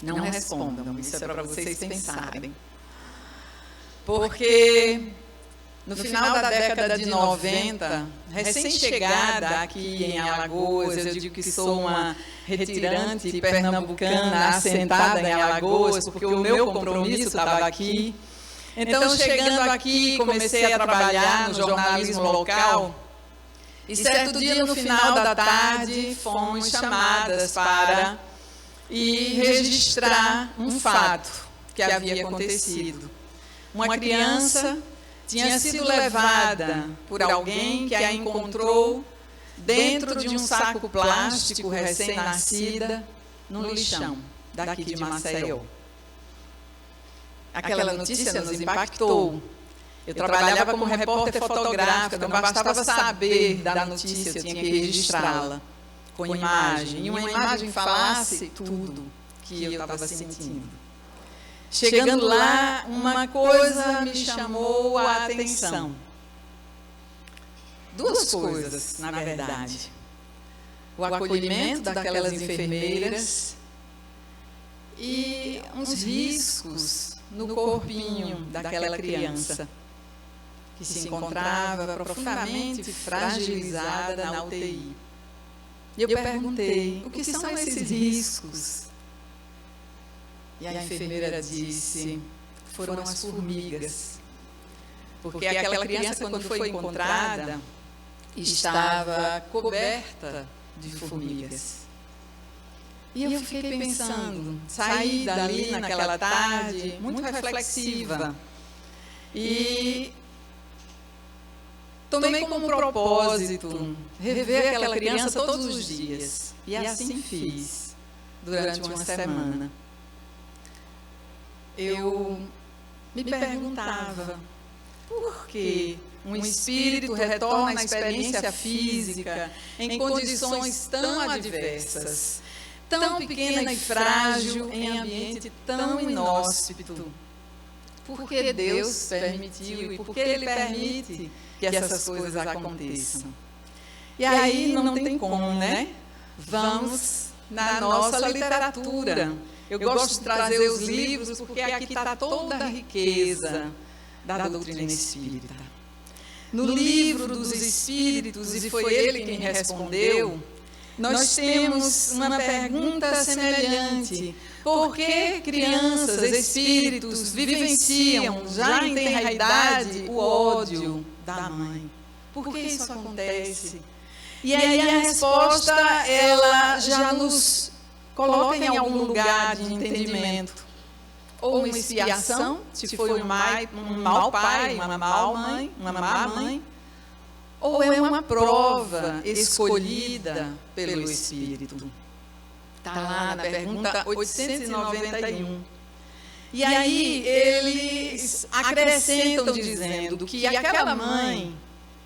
Não respondam, isso é para vocês pensarem. Porque no final da década de 90, recém-chegada aqui em Alagoas, eu digo que sou uma retirante pernambucana assentada em Alagoas, porque o meu compromisso estava aqui. Então, chegando aqui, comecei a trabalhar no jornalismo local. E certo dia, no final da tarde, fomos chamadas para ir registrar um fato que havia acontecido. Uma criança tinha sido levada por alguém que a encontrou dentro de um saco plástico recém-nascida no lixão daqui de Maceió. Aquela notícia nos impactou. Eu trabalhava como repórter fotográfica, não bastava saber da notícia, eu tinha que registrá-la com imagem. E uma imagem falasse tudo que eu estava sentindo. Chegando lá, uma coisa me chamou a atenção. Duas coisas, na verdade. O acolhimento daquelas enfermeiras e uns riscos no corpinho daquela criança que se encontrava profundamente fragilizada na UTI. E eu perguntei, o que são esses riscos? E a enfermeira disse, foram as formigas. Porque aquela criança, quando foi encontrada, estava coberta de formigas. E eu fiquei pensando, saí dali naquela tarde, muito reflexiva. E tomei como propósito rever aquela criança todos os dias. E assim fiz, durante uma semana. Eu me perguntava por que um espírito retorna à experiência física em condições tão adversas, tão pequena e frágil, em ambiente tão inóspito. Por que Deus permitiu e por que Ele permite que essas coisas aconteçam? E aí não tem como, né? Vamos na nossa literatura. Eu gosto de trazer os livros porque aqui está toda a riqueza da doutrina espírita. No livro dos Espíritos, e foi ele quem respondeu, nós temos uma pergunta semelhante. Por que crianças, espíritos, vivenciam, já em tenra idade, o ódio da mãe? Por que isso acontece? E aí a resposta, ela já nos coloca em algum lugar de entendimento. Ou uma expiação, se foi um mau pai, uma má mãe, uma má mãe. Ou é uma prova escolhida pelo Espírito. Está lá na pergunta 891. E aí eles acrescentam dizendo que aquela mãe,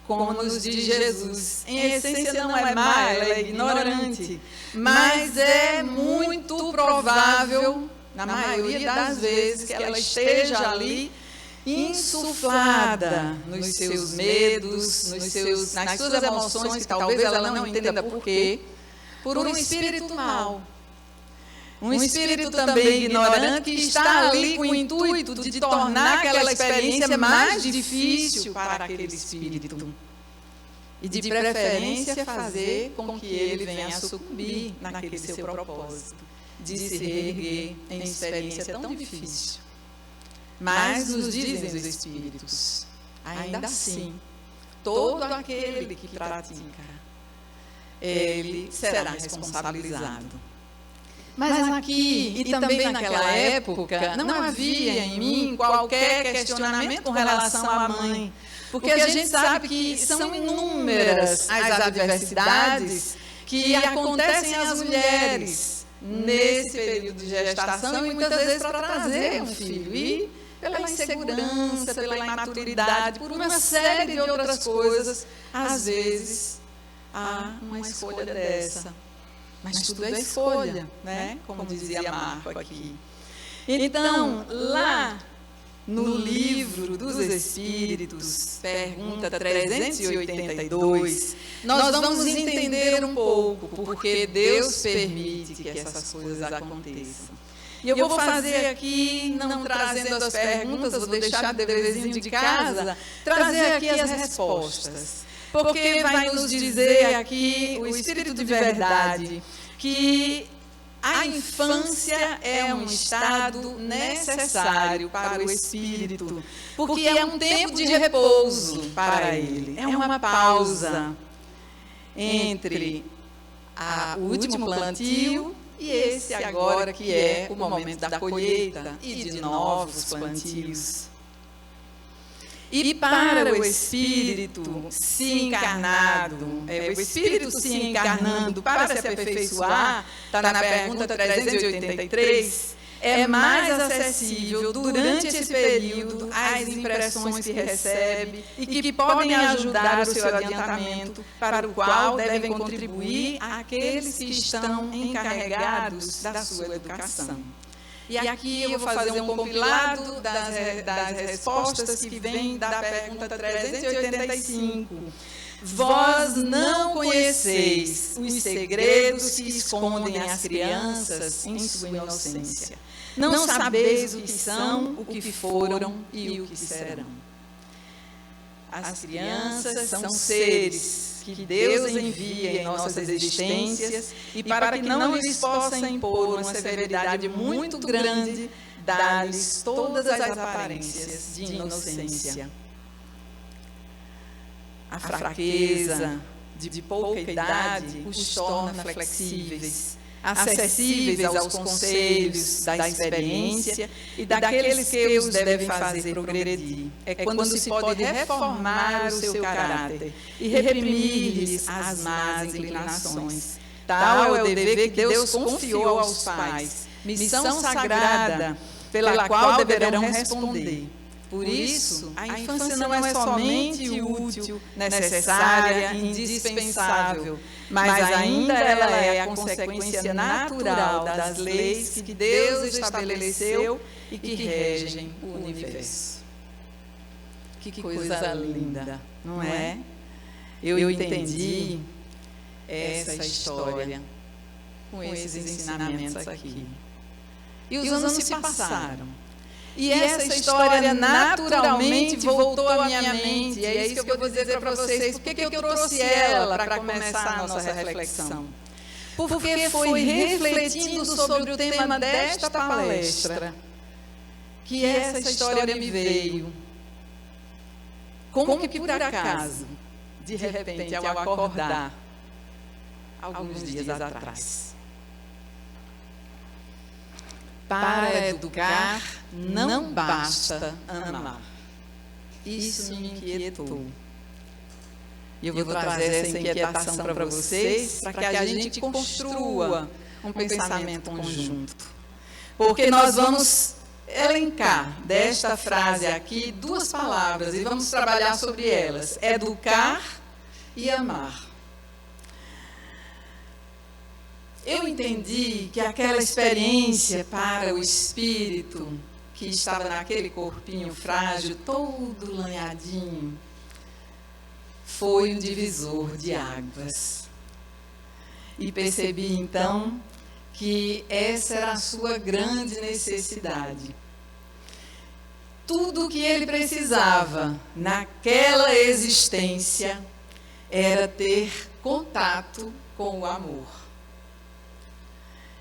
como nos diz Jesus, em essência não é má, ela é ignorante, mas é muito provável, na maioria das vezes, que ela esteja ali insuflada nos seus medos, nas suas emoções, que talvez ela não entenda por quê, por um espírito mau. Um espírito também ignorante que está ali com o intuito de tornar aquela experiência mais difícil para aquele espírito. E de preferência fazer com que ele venha a sucumbir naquele seu propósito, de se reerguer em experiência tão difícil. Mas nos dizem os espíritos, ainda assim, todo aquele que pratica, ele será responsabilizado. Mas aqui, e também naquela época, não havia em mim qualquer questionamento com relação à mãe, porque a gente sabe que são inúmeras as adversidades que acontecem às mulheres nesse período de gestação e muitas vezes para trazer um filho. E pela insegurança, pela imaturidade, por uma série de outras coisas, às vezes há uma escolha dessa. Mas tudo é escolha, né? Como dizia Marco aqui. Então, lá no livro dos Espíritos, pergunta 382, nós vamos entender um pouco porque Deus permite que essas coisas aconteçam. E eu vou fazer aqui, não trazendo as perguntas, vou deixar o deverzinho de casa, trazer aqui as respostas. Porque vai nos dizer aqui o Espírito de Verdade que a infância é um estado necessário para o espírito, porque é um tempo de repouso para ele, é uma pausa entre o último plantio e esse agora que é o momento da colheita e de novos plantios. E para o espírito se encarnado, o espírito se encarnando para se aperfeiçoar, está na pergunta 383, é mais acessível durante esse período as impressões que recebe e que podem ajudar o seu adiantamento, para o qual devem contribuir aqueles que estão encarregados da sua educação. E aqui eu vou fazer um compilado das respostas que vêm da pergunta 385. Vós não conheceis os segredos que escondem as crianças em sua inocência. Não sabeis o que são, o que foram e o que serão. As crianças são seres que Deus envia em nossas existências e para que não lhes possa impor uma severidade muito grande, dá-lhes todas as aparências de inocência. A fraqueza de pouca idade os torna flexíveis, acessíveis aos conselhos da experiência e daqueles que os devem fazer progredir. É quando se pode reformar o seu caráter e reprimir-lhes as más inclinações. Tal é o dever que Deus confiou aos pais, missão sagrada pela qual deverão responder. Por isso, a infância não é somente útil, necessária, indispensável, mas ainda ela é a consequência natural das leis que Deus estabeleceu e que regem o universo. Que coisa linda, não é? Eu entendi essa história com esses ensinamentos aqui. E os anos se passaram. E essa história naturalmente voltou à minha mente. E é isso que eu vou dizer para vocês. Por que eu trouxe ela para começar a nossa reflexão? Porque foi refletindo sobre o tema desta palestra que essa história me veio. Como que por acaso, de repente, ao acordar, alguns dias atrás. Para educar, não basta amar. Isso me inquietou. E eu vou trazer essa inquietação para vocês, para que a gente construa um pensamento conjunto. Porque nós vamos elencar desta frase aqui 2 palavras e vamos trabalhar sobre elas: educar e amar. Eu entendi que aquela experiência para o espírito que estava naquele corpinho frágil, todo lanhadinho, foi um divisor de águas. E percebi então que essa era a sua grande necessidade. Tudo o que ele precisava naquela existência era ter contato com o amor.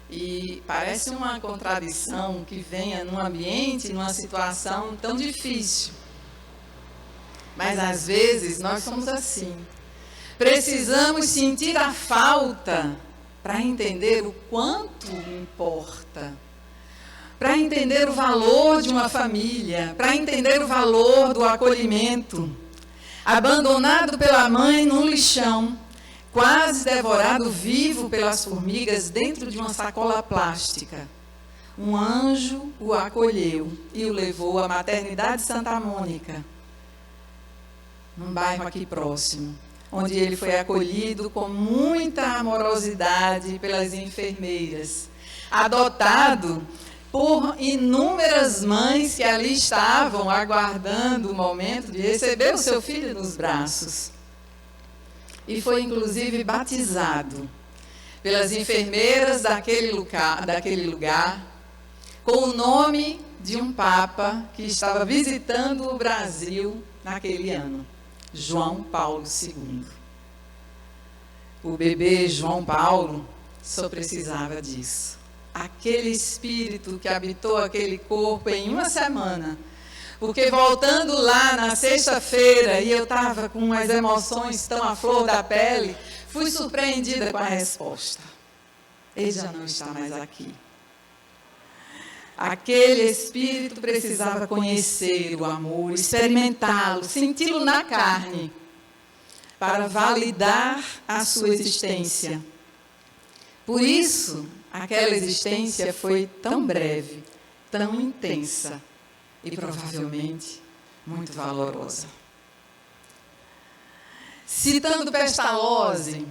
E parece uma contradição que venha num ambiente, numa situação tão difícil. Mas às vezes nós somos assim. Precisamos sentir a falta para entender o quanto importa. Para entender o valor de uma família, para entender o valor do acolhimento. Abandonado pela mãe num lixão, quase devorado vivo pelas formigas dentro de uma sacola plástica. Um anjo o acolheu e o levou à maternidade Santa Mônica, num bairro aqui próximo, onde ele foi acolhido com muita amorosidade pelas enfermeiras, adotado por inúmeras mães que ali estavam aguardando o momento de receber o seu filho nos braços. E foi inclusive batizado pelas enfermeiras daquele lugar, com o nome de um papa que estava visitando o Brasil naquele ano, João Paulo II. O bebê João Paulo só precisava disso. Aquele espírito que habitou aquele corpo em uma semana. Porque voltando lá na sexta-feira, e eu estava com as emoções tão à flor da pele, fui surpreendida com a resposta. Ele já não está mais aqui. Aquele espírito precisava conhecer o amor, experimentá-lo, senti-lo na carne, para validar a sua existência. Por isso, aquela existência foi tão breve, tão intensa e provavelmente muito valorosa. Citando Pestalozzi,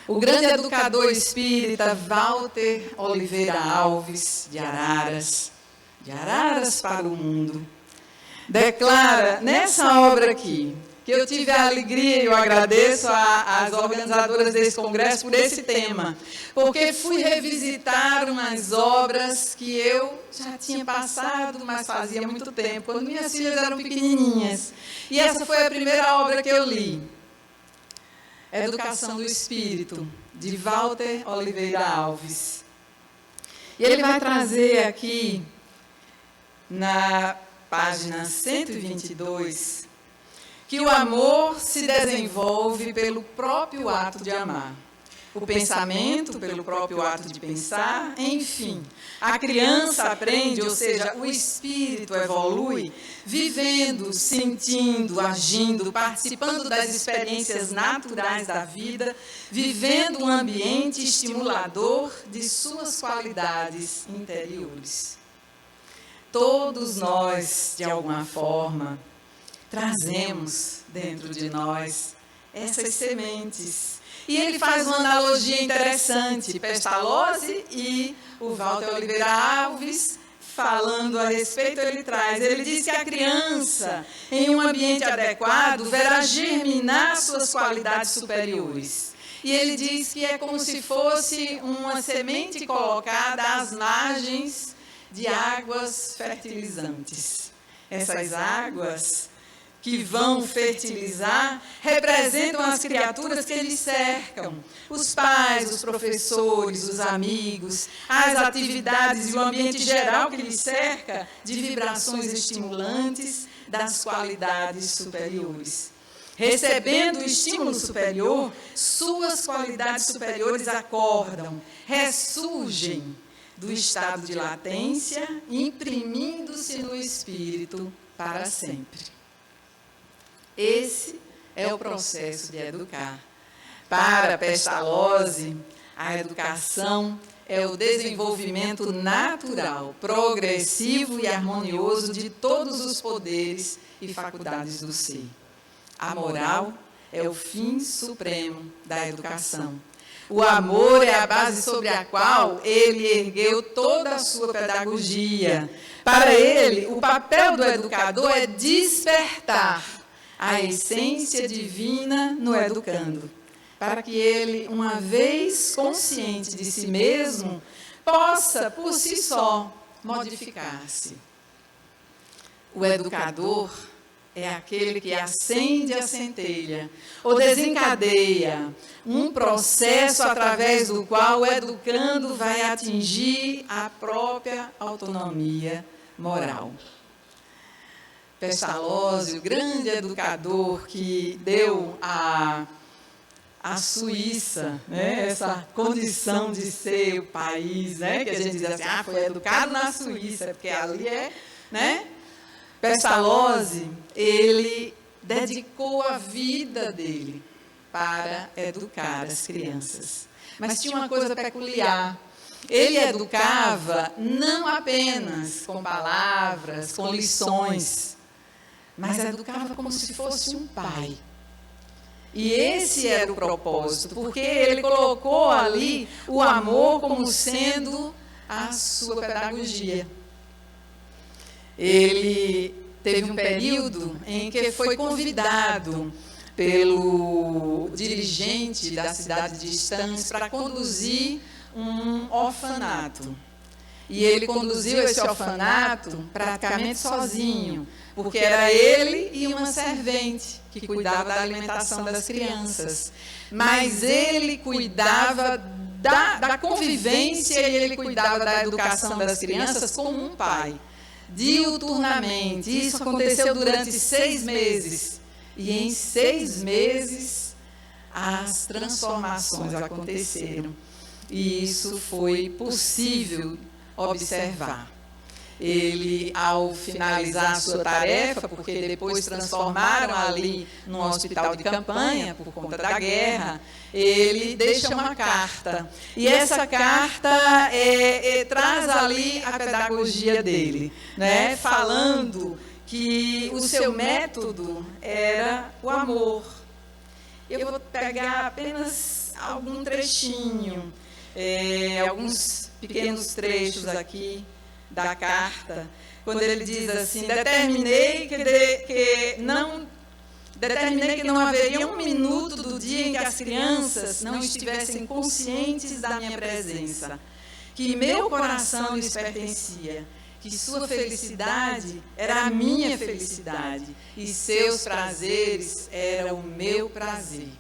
o grande educador espírita Walter Oliveira Alves, de Araras para o mundo, declara nessa obra aqui, que eu tive a alegria e eu agradeço às organizadoras desse congresso por esse tema, porque fui revisitar umas obras que eu já tinha passado, mas fazia muito tempo, quando minhas filhas eram pequenininhas. E essa foi a primeira obra que eu li, Educação do Espírito, de Walter Oliveira Alves. E ele vai trazer aqui, na página 122, que o amor se desenvolve pelo próprio ato de amar. O pensamento pelo próprio ato de pensar, enfim. A criança aprende, ou seja, o espírito evolui, vivendo, sentindo, agindo, participando das experiências naturais da vida, vivendo um ambiente estimulador de suas qualidades interiores. Todos nós, de alguma forma, trazemos dentro de nós essas sementes. E ele faz uma analogia interessante, Pestalozzi e o Walter Oliveira Alves, falando a respeito, ele diz que a criança, em um ambiente adequado, verá germinar suas qualidades superiores. E ele diz que é como se fosse uma semente colocada às margens de águas fertilizantes. Essas águas que vão fertilizar, representam as criaturas que eles cercam, os pais, os professores, os amigos, as atividades e o ambiente geral que lhes cerca, de vibrações estimulantes das qualidades superiores. Recebendo o estímulo superior, suas qualidades superiores acordam, ressurgem do estado de latência, imprimindo-se no espírito para sempre. Esse é o processo de educar. Para Pestalozzi, a educação é o desenvolvimento natural, progressivo e harmonioso de todos os poderes e faculdades do ser. A moral é o fim supremo da educação. O amor é a base sobre a qual ele ergueu toda a sua pedagogia. Para ele, o papel do educador é despertar a essência divina no educando, para que ele, uma vez consciente de si mesmo, possa, por si só, modificar-se. O educador é aquele que acende a centelha ou desencadeia um processo através do qual o educando vai atingir a própria autonomia moral. Pestalozzi, o grande educador que deu à Suíça, né, essa condição de ser o país, né, que a gente diz assim, foi educado na Suíça, porque ali é, né? Pestalozzi, ele dedicou a vida dele para educar as crianças. Mas tinha uma coisa peculiar. Ele educava não apenas com palavras, com lições, mas educava como se fosse um pai. E esse era o propósito, porque ele colocou ali o amor como sendo a sua pedagogia. Ele teve um período em que foi convidado pelo dirigente da cidade de Stans para conduzir um orfanato. E ele conduziu esse orfanato praticamente sozinho, porque era ele e uma servente que cuidava da alimentação das crianças. Mas ele cuidava da convivência e ele cuidava da educação das crianças como um pai. Diuturnamente. Isso aconteceu durante 6 meses. E em 6 meses, as transformações aconteceram. E isso foi possível observar. Ele, ao finalizar a sua tarefa, porque depois transformaram ali num hospital de campanha, por conta da guerra, ele deixa uma carta. E essa carta traz ali a pedagogia dele, né? Falando que o seu método era o amor. Eu vou pegar apenas algum trechinho, alguns pequenos trechos aqui da carta, quando ele diz assim: determinei que não haveria um minuto do dia em que as crianças não estivessem conscientes da minha presença, que meu coração lhes pertencia, que sua felicidade era a minha felicidade e seus prazeres eram o meu prazer.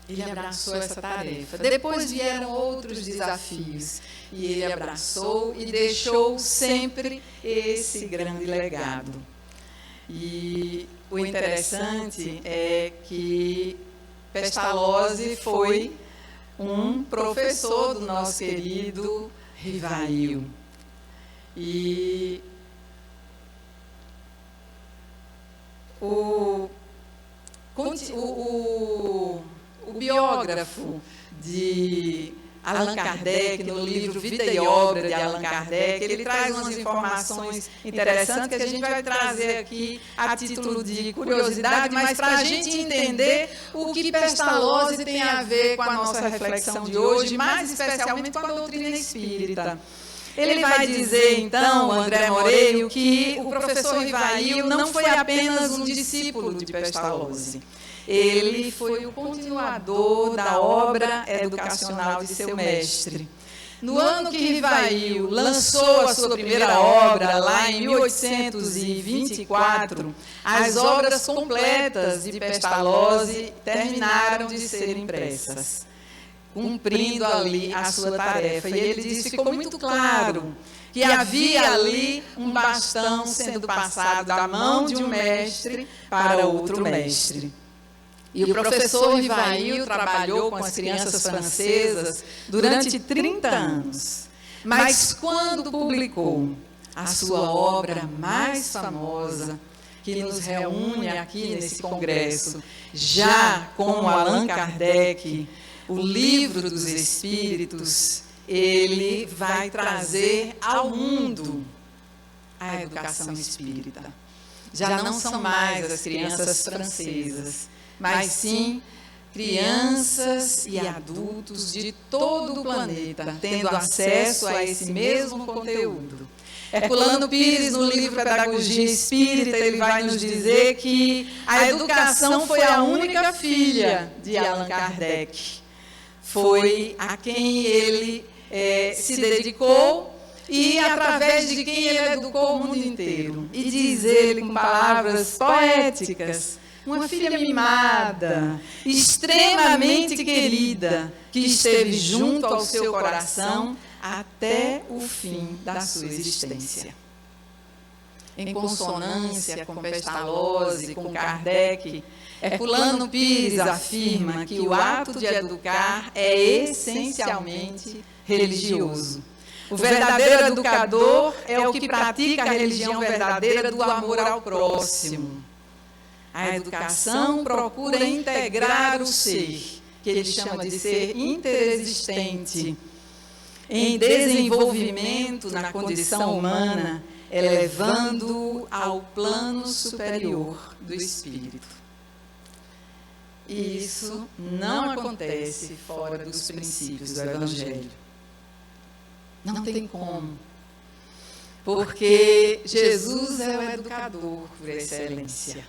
Ele abraçou essa tarefa. Depois vieram outros desafios. E ele abraçou e deixou sempre esse grande legado. E o interessante é que Pestalozzi foi um professor do nosso querido Rivail. E o biógrafo de Allan Kardec, no livro Vida e Obra de Allan Kardec, ele traz umas informações interessantes que a gente vai trazer aqui a título de curiosidade, mas para a gente entender o que Pestalozzi tem a ver com a nossa reflexão de hoje, mais especialmente com a doutrina espírita. Ele vai dizer, então, André Moreira, que o professor Rivail não foi apenas um discípulo de Pestalozzi. Ele foi o continuador da obra educacional de seu mestre. No ano que Rivail lançou a sua primeira obra, lá em 1824, as obras completas de Pestalozzi terminaram de ser impressas, cumprindo ali a sua tarefa. E ele disse, ficou muito claro que havia ali um bastão sendo passado da mão de um mestre para outro mestre. E o professor Rivail trabalhou com as crianças francesas durante 30 anos. Mas quando publicou a sua obra mais famosa, que nos reúne aqui nesse congresso, já com Allan Kardec, o Livro dos Espíritos, ele vai trazer ao mundo a educação espírita. Já não são mais as crianças francesas, mas sim crianças e adultos de todo o planeta, tendo acesso a esse mesmo conteúdo. Herculano Pires, no livro Pedagogia Espírita, ele vai nos dizer que a educação foi a única filha de Allan Kardec. Foi a quem ele se dedicou e através de quem ele educou o mundo inteiro. E diz ele com palavras poéticas: uma filha mimada, extremamente querida, que esteve junto ao seu coração até o fim da sua existência. Em consonância com Pestalozzi, com Kardec, Herculano Pires afirma que o ato de educar é essencialmente religioso. O verdadeiro educador é o que pratica a religião verdadeira do amor ao próximo. A educação procura integrar o ser, que ele chama de ser interexistente, em desenvolvimento na condição humana, elevando-o ao plano superior do espírito. E isso não acontece fora dos princípios do Evangelho. Não tem como. Porque Jesus é o educador por excelência.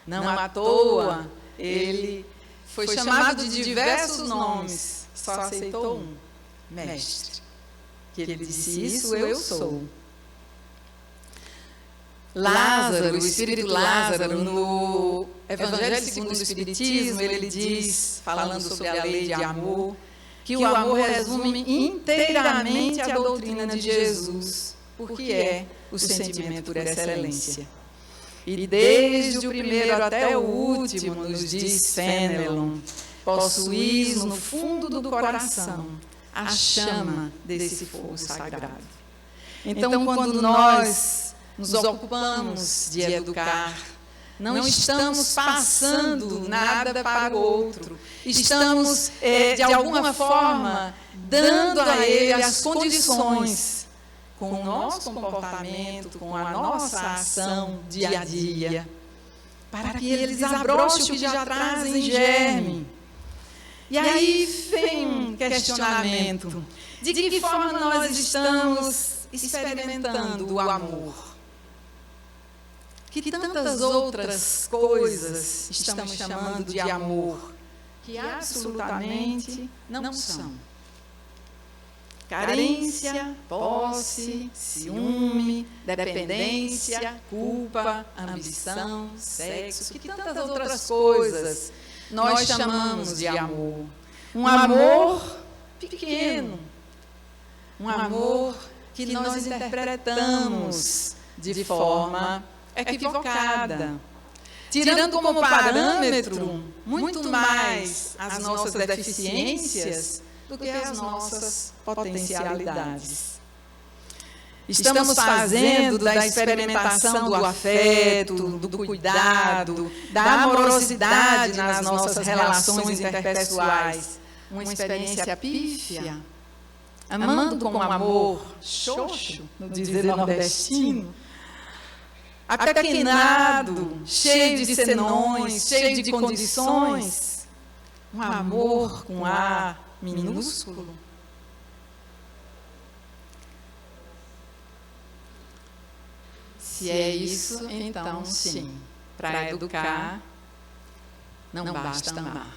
Não à toa, ele foi chamado de diversos nomes, só aceitou um: mestre. Que ele disse: isso eu sou. Lázaro, o espírito Lázaro, no Evangelho segundo o Espiritismo, ele diz, falando sobre a lei de amor, que o amor resume inteiramente a doutrina de Jesus, porque é o sentimento por excelência. E desde o primeiro até o último, nos diz Fenelon, possuís no fundo do coração a chama desse fogo sagrado. Então, quando nós nos ocupamos de educar, não estamos passando nada para o outro, estamos, de alguma forma, dando a ele as condições, com o nosso comportamento, com a nossa ação dia a dia, para que ele desabroche o que já traz em germe. E aí vem um questionamento: de que forma nós estamos experimentando o amor? Que tantas outras coisas estamos chamando de amor, que absolutamente não são. Carência, posse, ciúme, dependência, culpa, ambição, sexo, que tantas outras coisas nós chamamos de amor. Um amor pequeno, um amor que nós interpretamos de forma equivocada, tirando como parâmetro muito mais as nossas deficiências do que as nossas potencialidades. Estamos fazendo da experimentação do afeto, do cuidado, da amorosidade nas nossas relações interpessoais uma experiência pífia, amando com amor xoxo, no dizer nordestino, apequenado, cheio de senões, cheio de condições, um amor com A minúsculo. Se é isso, então sim, para educar não basta amar.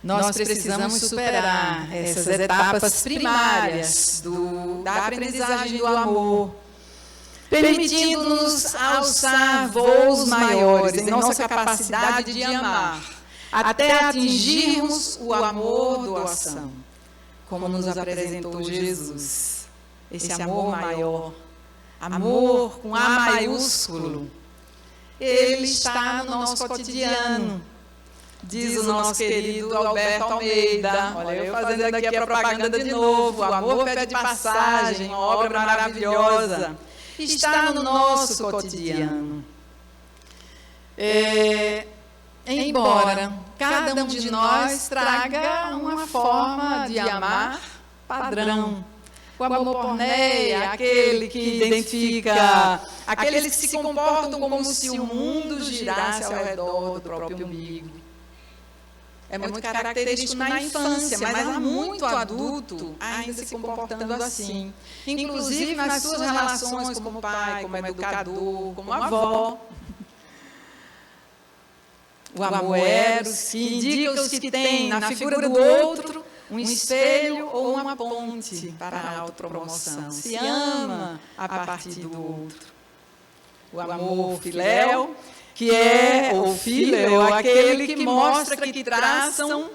Nós precisamos superar essas etapas primárias da aprendizagem do amor, permitindo-nos alçar voos maiores em nossa capacidade de amar, até atingirmos o amor-doação, como nos apresentou Jesus. Esse amor maior, amor com A maiúsculo, ele está no nosso cotidiano. Diz o nosso querido Alberto Almeida, olha eu fazendo aqui a propaganda de novo, o Amor Pede Passagem, uma obra maravilhosa, está no nosso cotidiano. Embora cada um de nós traga uma forma de amar padrão, o amor porneia, aquele que identifica, aqueles que se comportam como se o mundo girasse ao redor do próprio umbigo. é muito característico na infância, mas há muito adulto ainda se comportando assim. Inclusive nas suas relações como pai, como educador, como avó. O amor eros, que indica os que têm na figura do outro um espelho ou uma ponte para a autopromoção. Se ama a partir do outro. O amor filéu, que é o filho, aquele que mostra que traçam,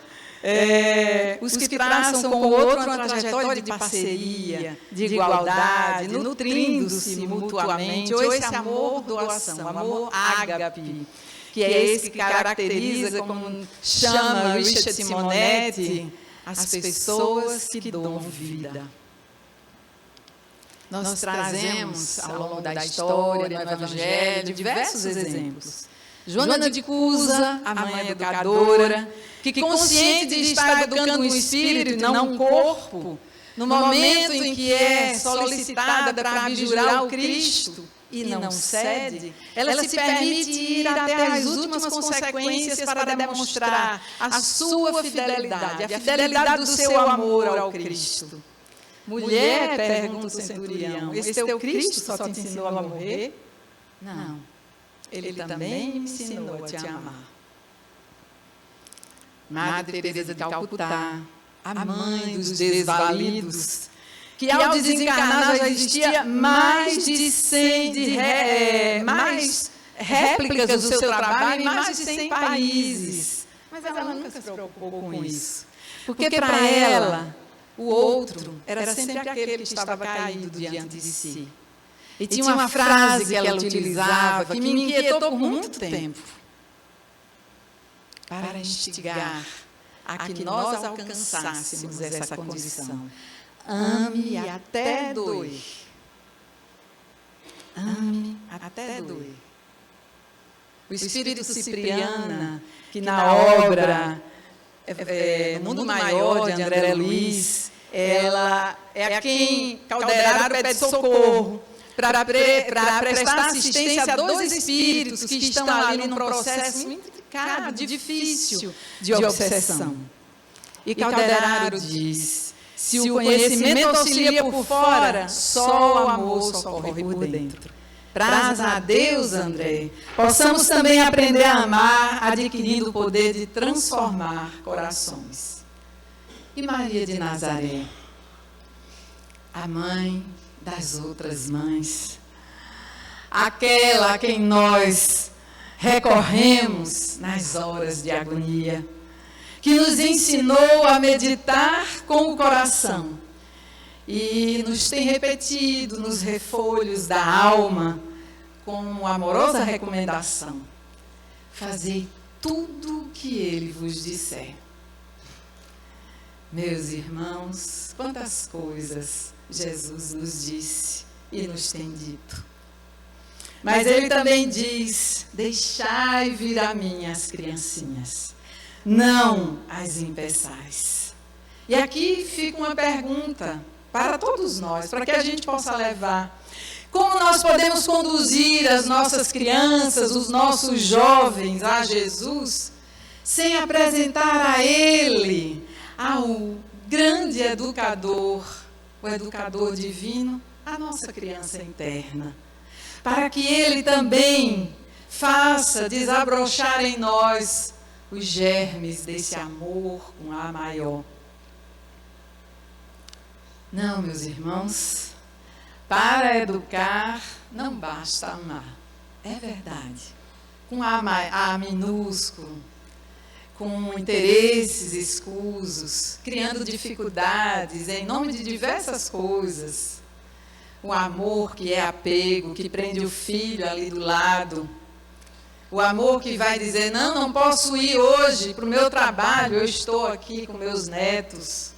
os que traçam com o outro uma trajetória de parceria, de igualdade, nutrindo-se mutuamente, ou esse amor doação, amor ágape, que é esse que caracteriza, como chama Richard Simonetti, as pessoas que dão vida. Nós trazemos, ao longo da história, no Evangelho, diversos exemplos. Joana de Cusa, a mãe educadora, que consciente de estar educando um espírito e não um corpo, no momento em que é solicitada para abjurar o Cristo e não cede, ela se permite ir até as últimas consequências para demonstrar a sua fidelidade, a fidelidade do seu amor ao Cristo. Mulher, pergunta o centurião, esse teu Cristo só te ensinou a morrer? Não, ele também me ensinou a te amar. Madre Teresa de Calcutá, a mãe dos desvalidos, que ao desencarnar já existia mais de 100 mais réplicas do seu trabalho em mais de 100 países. Mas ela nunca se preocupou com isso, porque para ela o outro era sempre aquele que estava caído diante de si. E tinha uma frase que ela utilizava que me inquietou por muito tempo. Para instigar a que nós alcançássemos essa condição. Ame até doer. Ame até doer. O espírito Cipriana, que na obra O Mundo Maior, de André Luiz, ela é a quem Calderaro pede socorro para prestar assistência a dois espíritos que estão ali num processo muito intricado, difícil de obsessão. E Calderaro diz: se o conhecimento auxilia por fora, só o amor socorre por dentro. Praza a Deus, André, possamos também aprender a amar, adquirindo o poder de transformar corações. E Maria de Nazaré, a mãe das outras mães, aquela a quem nós recorremos nas horas de agonia, que nos ensinou a meditar com o coração e nos tem repetido nos refolhos da alma com amorosa recomendação: fazei tudo o que ele vos disser. Meus irmãos, quantas coisas Jesus nos disse e nos tem dito. Mas ele também diz: deixai vir a mim as criancinhas, não as impeçais. E aqui fica uma pergunta para todos nós, para que a gente possa levar. Como nós podemos conduzir as nossas crianças, os nossos jovens a Jesus, sem apresentar a Ele, ao grande educador, o educador divino, a nossa criança interna, para que Ele também faça desabrochar em nós os germes desse amor com A maior. Não, meus irmãos, para educar não basta amar, é verdade, com A minúsculo, com interesses escusos, criando dificuldades em nome de diversas coisas. O amor que é apego, que prende o filho ali do lado. O amor que vai dizer: não posso ir hoje para o meu trabalho, eu estou aqui com meus netos.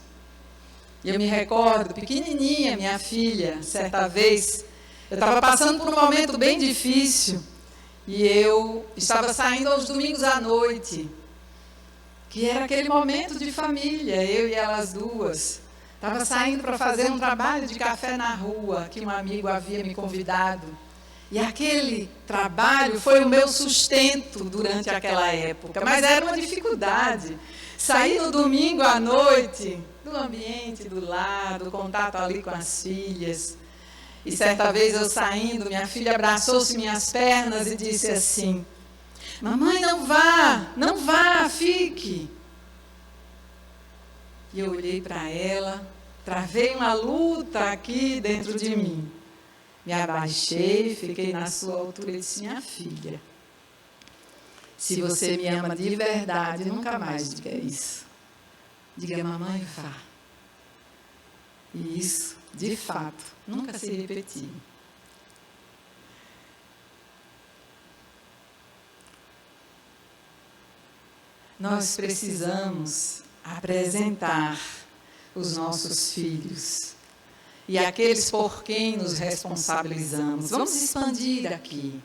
E eu me recordo, pequenininha, minha filha, certa vez, eu estava passando por um momento bem difícil e eu estava saindo aos domingos à noite, que era aquele momento de família, eu e elas duas. Estava saindo para fazer um trabalho de café na rua, que um amigo havia me convidado. E aquele trabalho foi o meu sustento durante aquela época, mas era uma dificuldade. Saí no domingo à noite, do ambiente do lar, do contato ali com as filhas. E certa vez eu saindo, minha filha abraçou-se minhas pernas e disse assim: mamãe, não vá, fique. E eu olhei para ela, travei uma luta aqui dentro de mim. Me abaixei, fiquei na sua altura e disse: minha filha, se você me ama de verdade, nunca mais diga isso. Diga, mamãe, vá. E isso, de fato, nunca se repetiu. Nós precisamos apresentar os nossos filhos e aqueles por quem nos responsabilizamos. Vamos expandir aqui.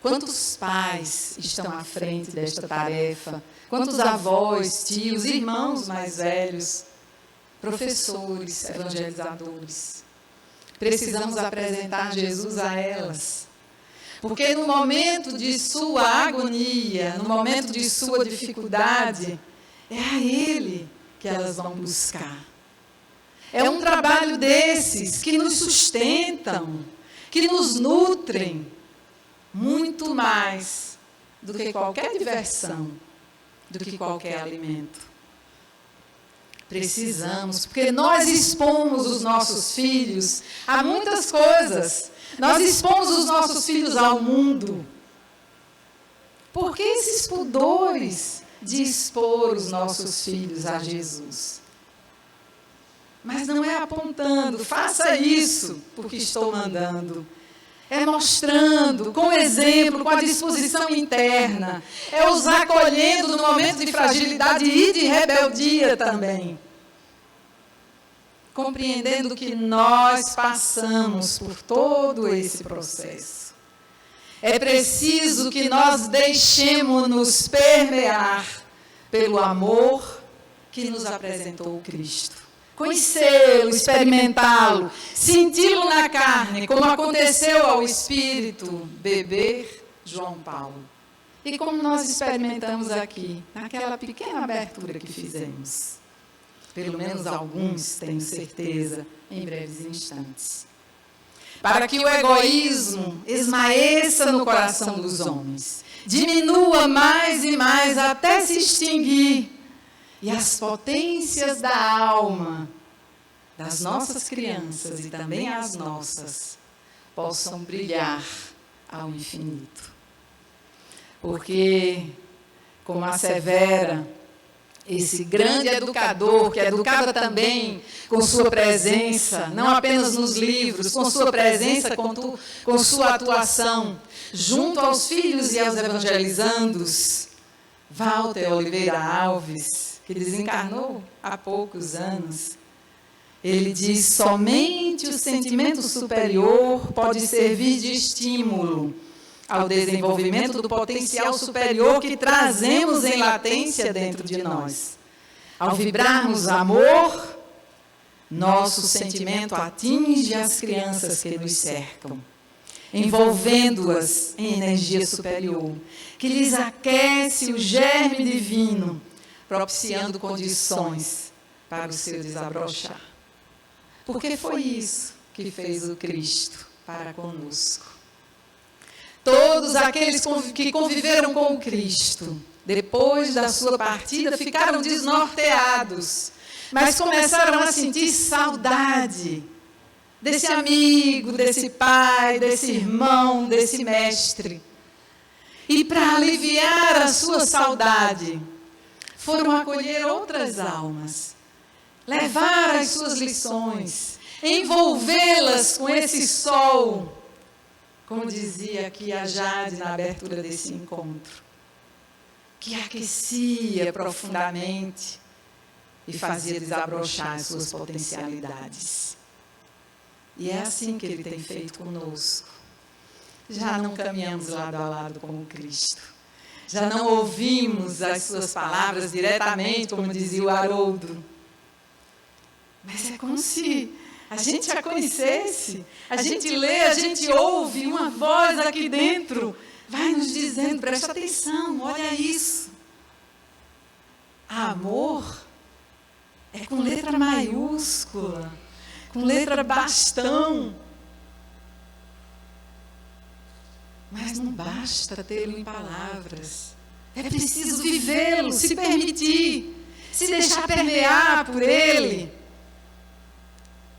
Quantos pais estão à frente desta tarefa? Quantos avós, tios, irmãos mais velhos, professores, evangelizadores? Precisamos apresentar Jesus a elas. Porque no momento de sua agonia, no momento de sua dificuldade, é a Ele que elas vão buscar. É um trabalho desses que nos sustentam, que nos nutrem, muito mais do que qualquer diversão, do que qualquer alimento. Precisamos, porque nós expomos os nossos filhos a muitas coisas. Nós expomos os nossos filhos ao mundo. Por que esses pudores de expor os nossos filhos a Jesus? Mas não é apontando, faça isso porque estou mandando. É mostrando, com exemplo, com a disposição interna. É os acolhendo no momento de fragilidade e de rebeldia também. Compreendendo que nós passamos por todo esse processo. É preciso que nós deixemos-nos permear pelo amor que nos apresentou o Cristo. Conhecê-lo, experimentá-lo, senti-lo na carne, como aconteceu ao Espírito, beber João Paulo. E como nós experimentamos aqui, naquela pequena abertura que fizemos. Pelo menos alguns, tenho certeza, em breves instantes. Para que o egoísmo esmaeça no coração dos homens, diminua mais e mais até se extinguir, e as potências da alma das nossas crianças e também as nossas possam brilhar ao infinito. Porque, como assevera esse grande educador, que educava também com sua presença, não apenas nos livros, com sua presença, com sua atuação, junto aos filhos e aos evangelizandos, Walter Oliveira Alves, que desencarnou há poucos anos, ele diz: somente o sentimento superior pode servir de estímulo ao desenvolvimento do potencial superior que trazemos em latência dentro de nós. Ao vibrarmos amor, nosso sentimento atinge as crianças que nos cercam, envolvendo-as em energia superior, que lhes aquece o germe divino, propiciando condições para o seu desabrochar. Porque foi isso que fez o Cristo para conosco. Todos aqueles que conviveram com o Cristo, depois da sua partida, ficaram desnorteados, mas começaram a sentir saudade desse amigo, desse pai, desse irmão, desse mestre. E para aliviar a sua saudade, foram acolher outras almas, levar as suas lições, envolvê-las com esse sol, como dizia aqui a Jade na abertura desse encontro, que aquecia profundamente e fazia desabrochar as suas potencialidades. E é assim que Ele tem feito conosco. Já não caminhamos lado a lado com o Cristo. Já não ouvimos as suas palavras diretamente, como dizia o Haroldo. Mas é como se a gente a conhecesse, a gente lê, a gente ouve, uma voz aqui dentro vai nos dizendo: presta atenção, olha isso. Amor é com letra maiúscula, com letra bastão. Mas não basta tê-lo em palavras. É preciso vivê-lo, se permitir, se deixar permear por ele.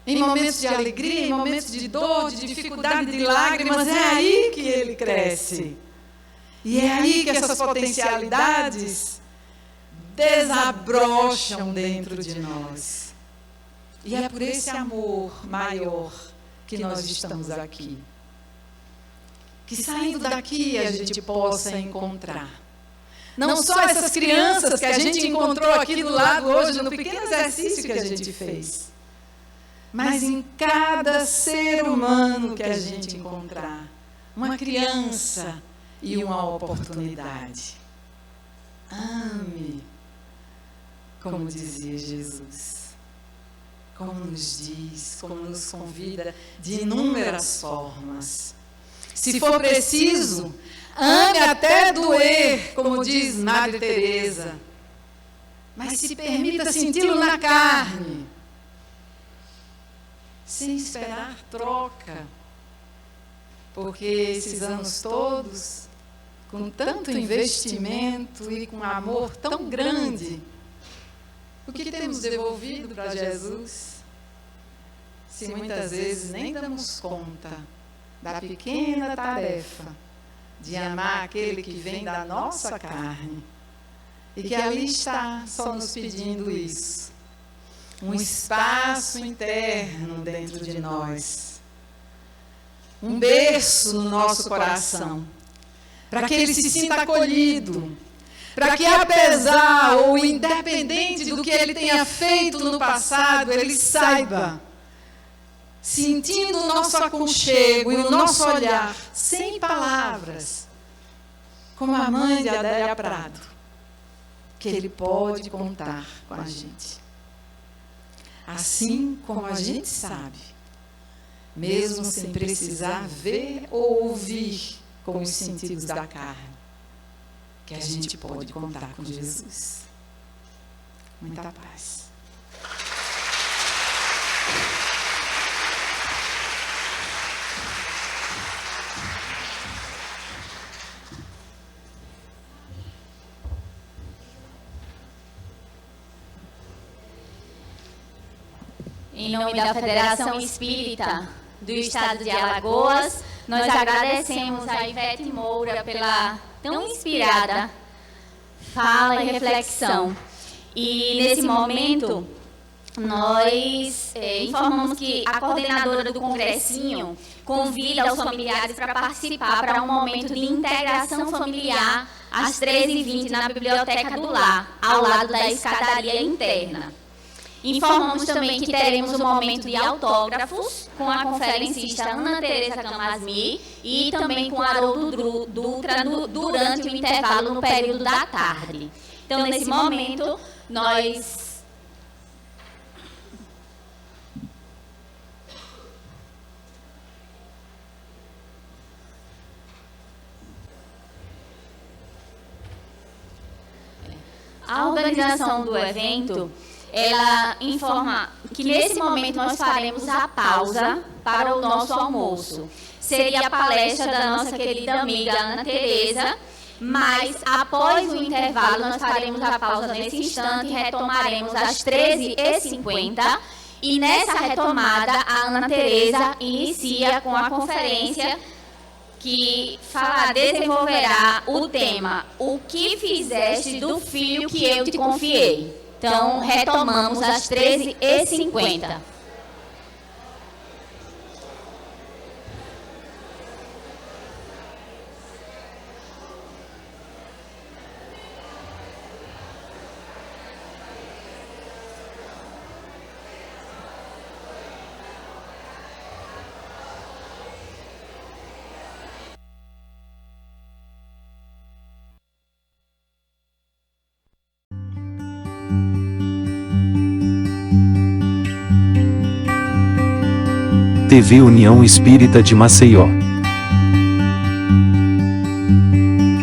Em momentos de alegria, em momentos de dor, de dificuldade, de lágrimas, é aí que ele cresce. E é aí que essas potencialidades desabrocham dentro de nós. E é por esse amor maior que nós estamos aqui. Que saindo daqui a gente possa encontrar. Não só essas crianças que a gente encontrou aqui do lado hoje, no pequeno exercício que a gente fez, mas em cada ser humano que a gente encontrar, uma criança e uma oportunidade. Ame, como dizia Jesus, como nos diz, como nos convida de inúmeras formas. Se for preciso, ame até doer, como diz Madre Teresa, mas se permita senti-lo na carne, sem esperar troca, porque esses anos todos, com tanto investimento e com amor tão grande, o que temos devolvido para Jesus? Se muitas vezes nem damos conta da pequena tarefa de amar aquele que vem da nossa carne e que ali está só nos pedindo isso. Um espaço interno dentro de nós. Um berço no nosso coração. Para que ele se sinta acolhido. Para que apesar ou independente do que ele tenha feito no passado, ele saiba, sentindo o nosso aconchego e o nosso olhar, sem palavras, como a mãe de Adélia Prado, que ele pode contar com a gente. Assim como a gente sabe, mesmo sem precisar ver ou ouvir com os sentidos da carne, que a gente pode contar com Jesus. Muita paz. Em nome da Federação Espírita do Estado de Alagoas, nós agradecemos a Ivete Moura pela tão inspirada fala e reflexão. E nesse momento, nós informamos que a coordenadora do Congressinho convida os familiares para participar para um momento de integração familiar às 13h20 na Biblioteca do Lar, ao lado da escadaria interna. Informamos também que teremos um momento de autógrafos com a conferencista Ana Teresa Camasmi e também com Haroldo Dutra durante o intervalo no período da tarde. Então, nesse momento, nós a organização do evento, ela informa que nesse momento nós faremos a pausa para o nosso almoço. Seria a palestra da nossa querida amiga Ana Teresa, mas após o intervalo nós faremos a pausa nesse instante e retomaremos às 13h50. E nessa retomada a Ana Teresa inicia com a conferência que desenvolverá o tema "O que fizeste do filho que eu te confiei?". Então, retomamos às 13h50. TV União Espírita de Maceió.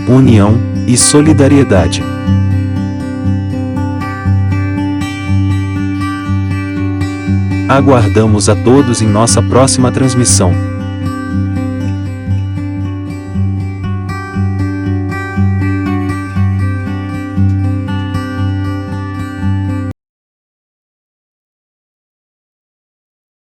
União e solidariedade. Aguardamos a todos em nossa próxima transmissão.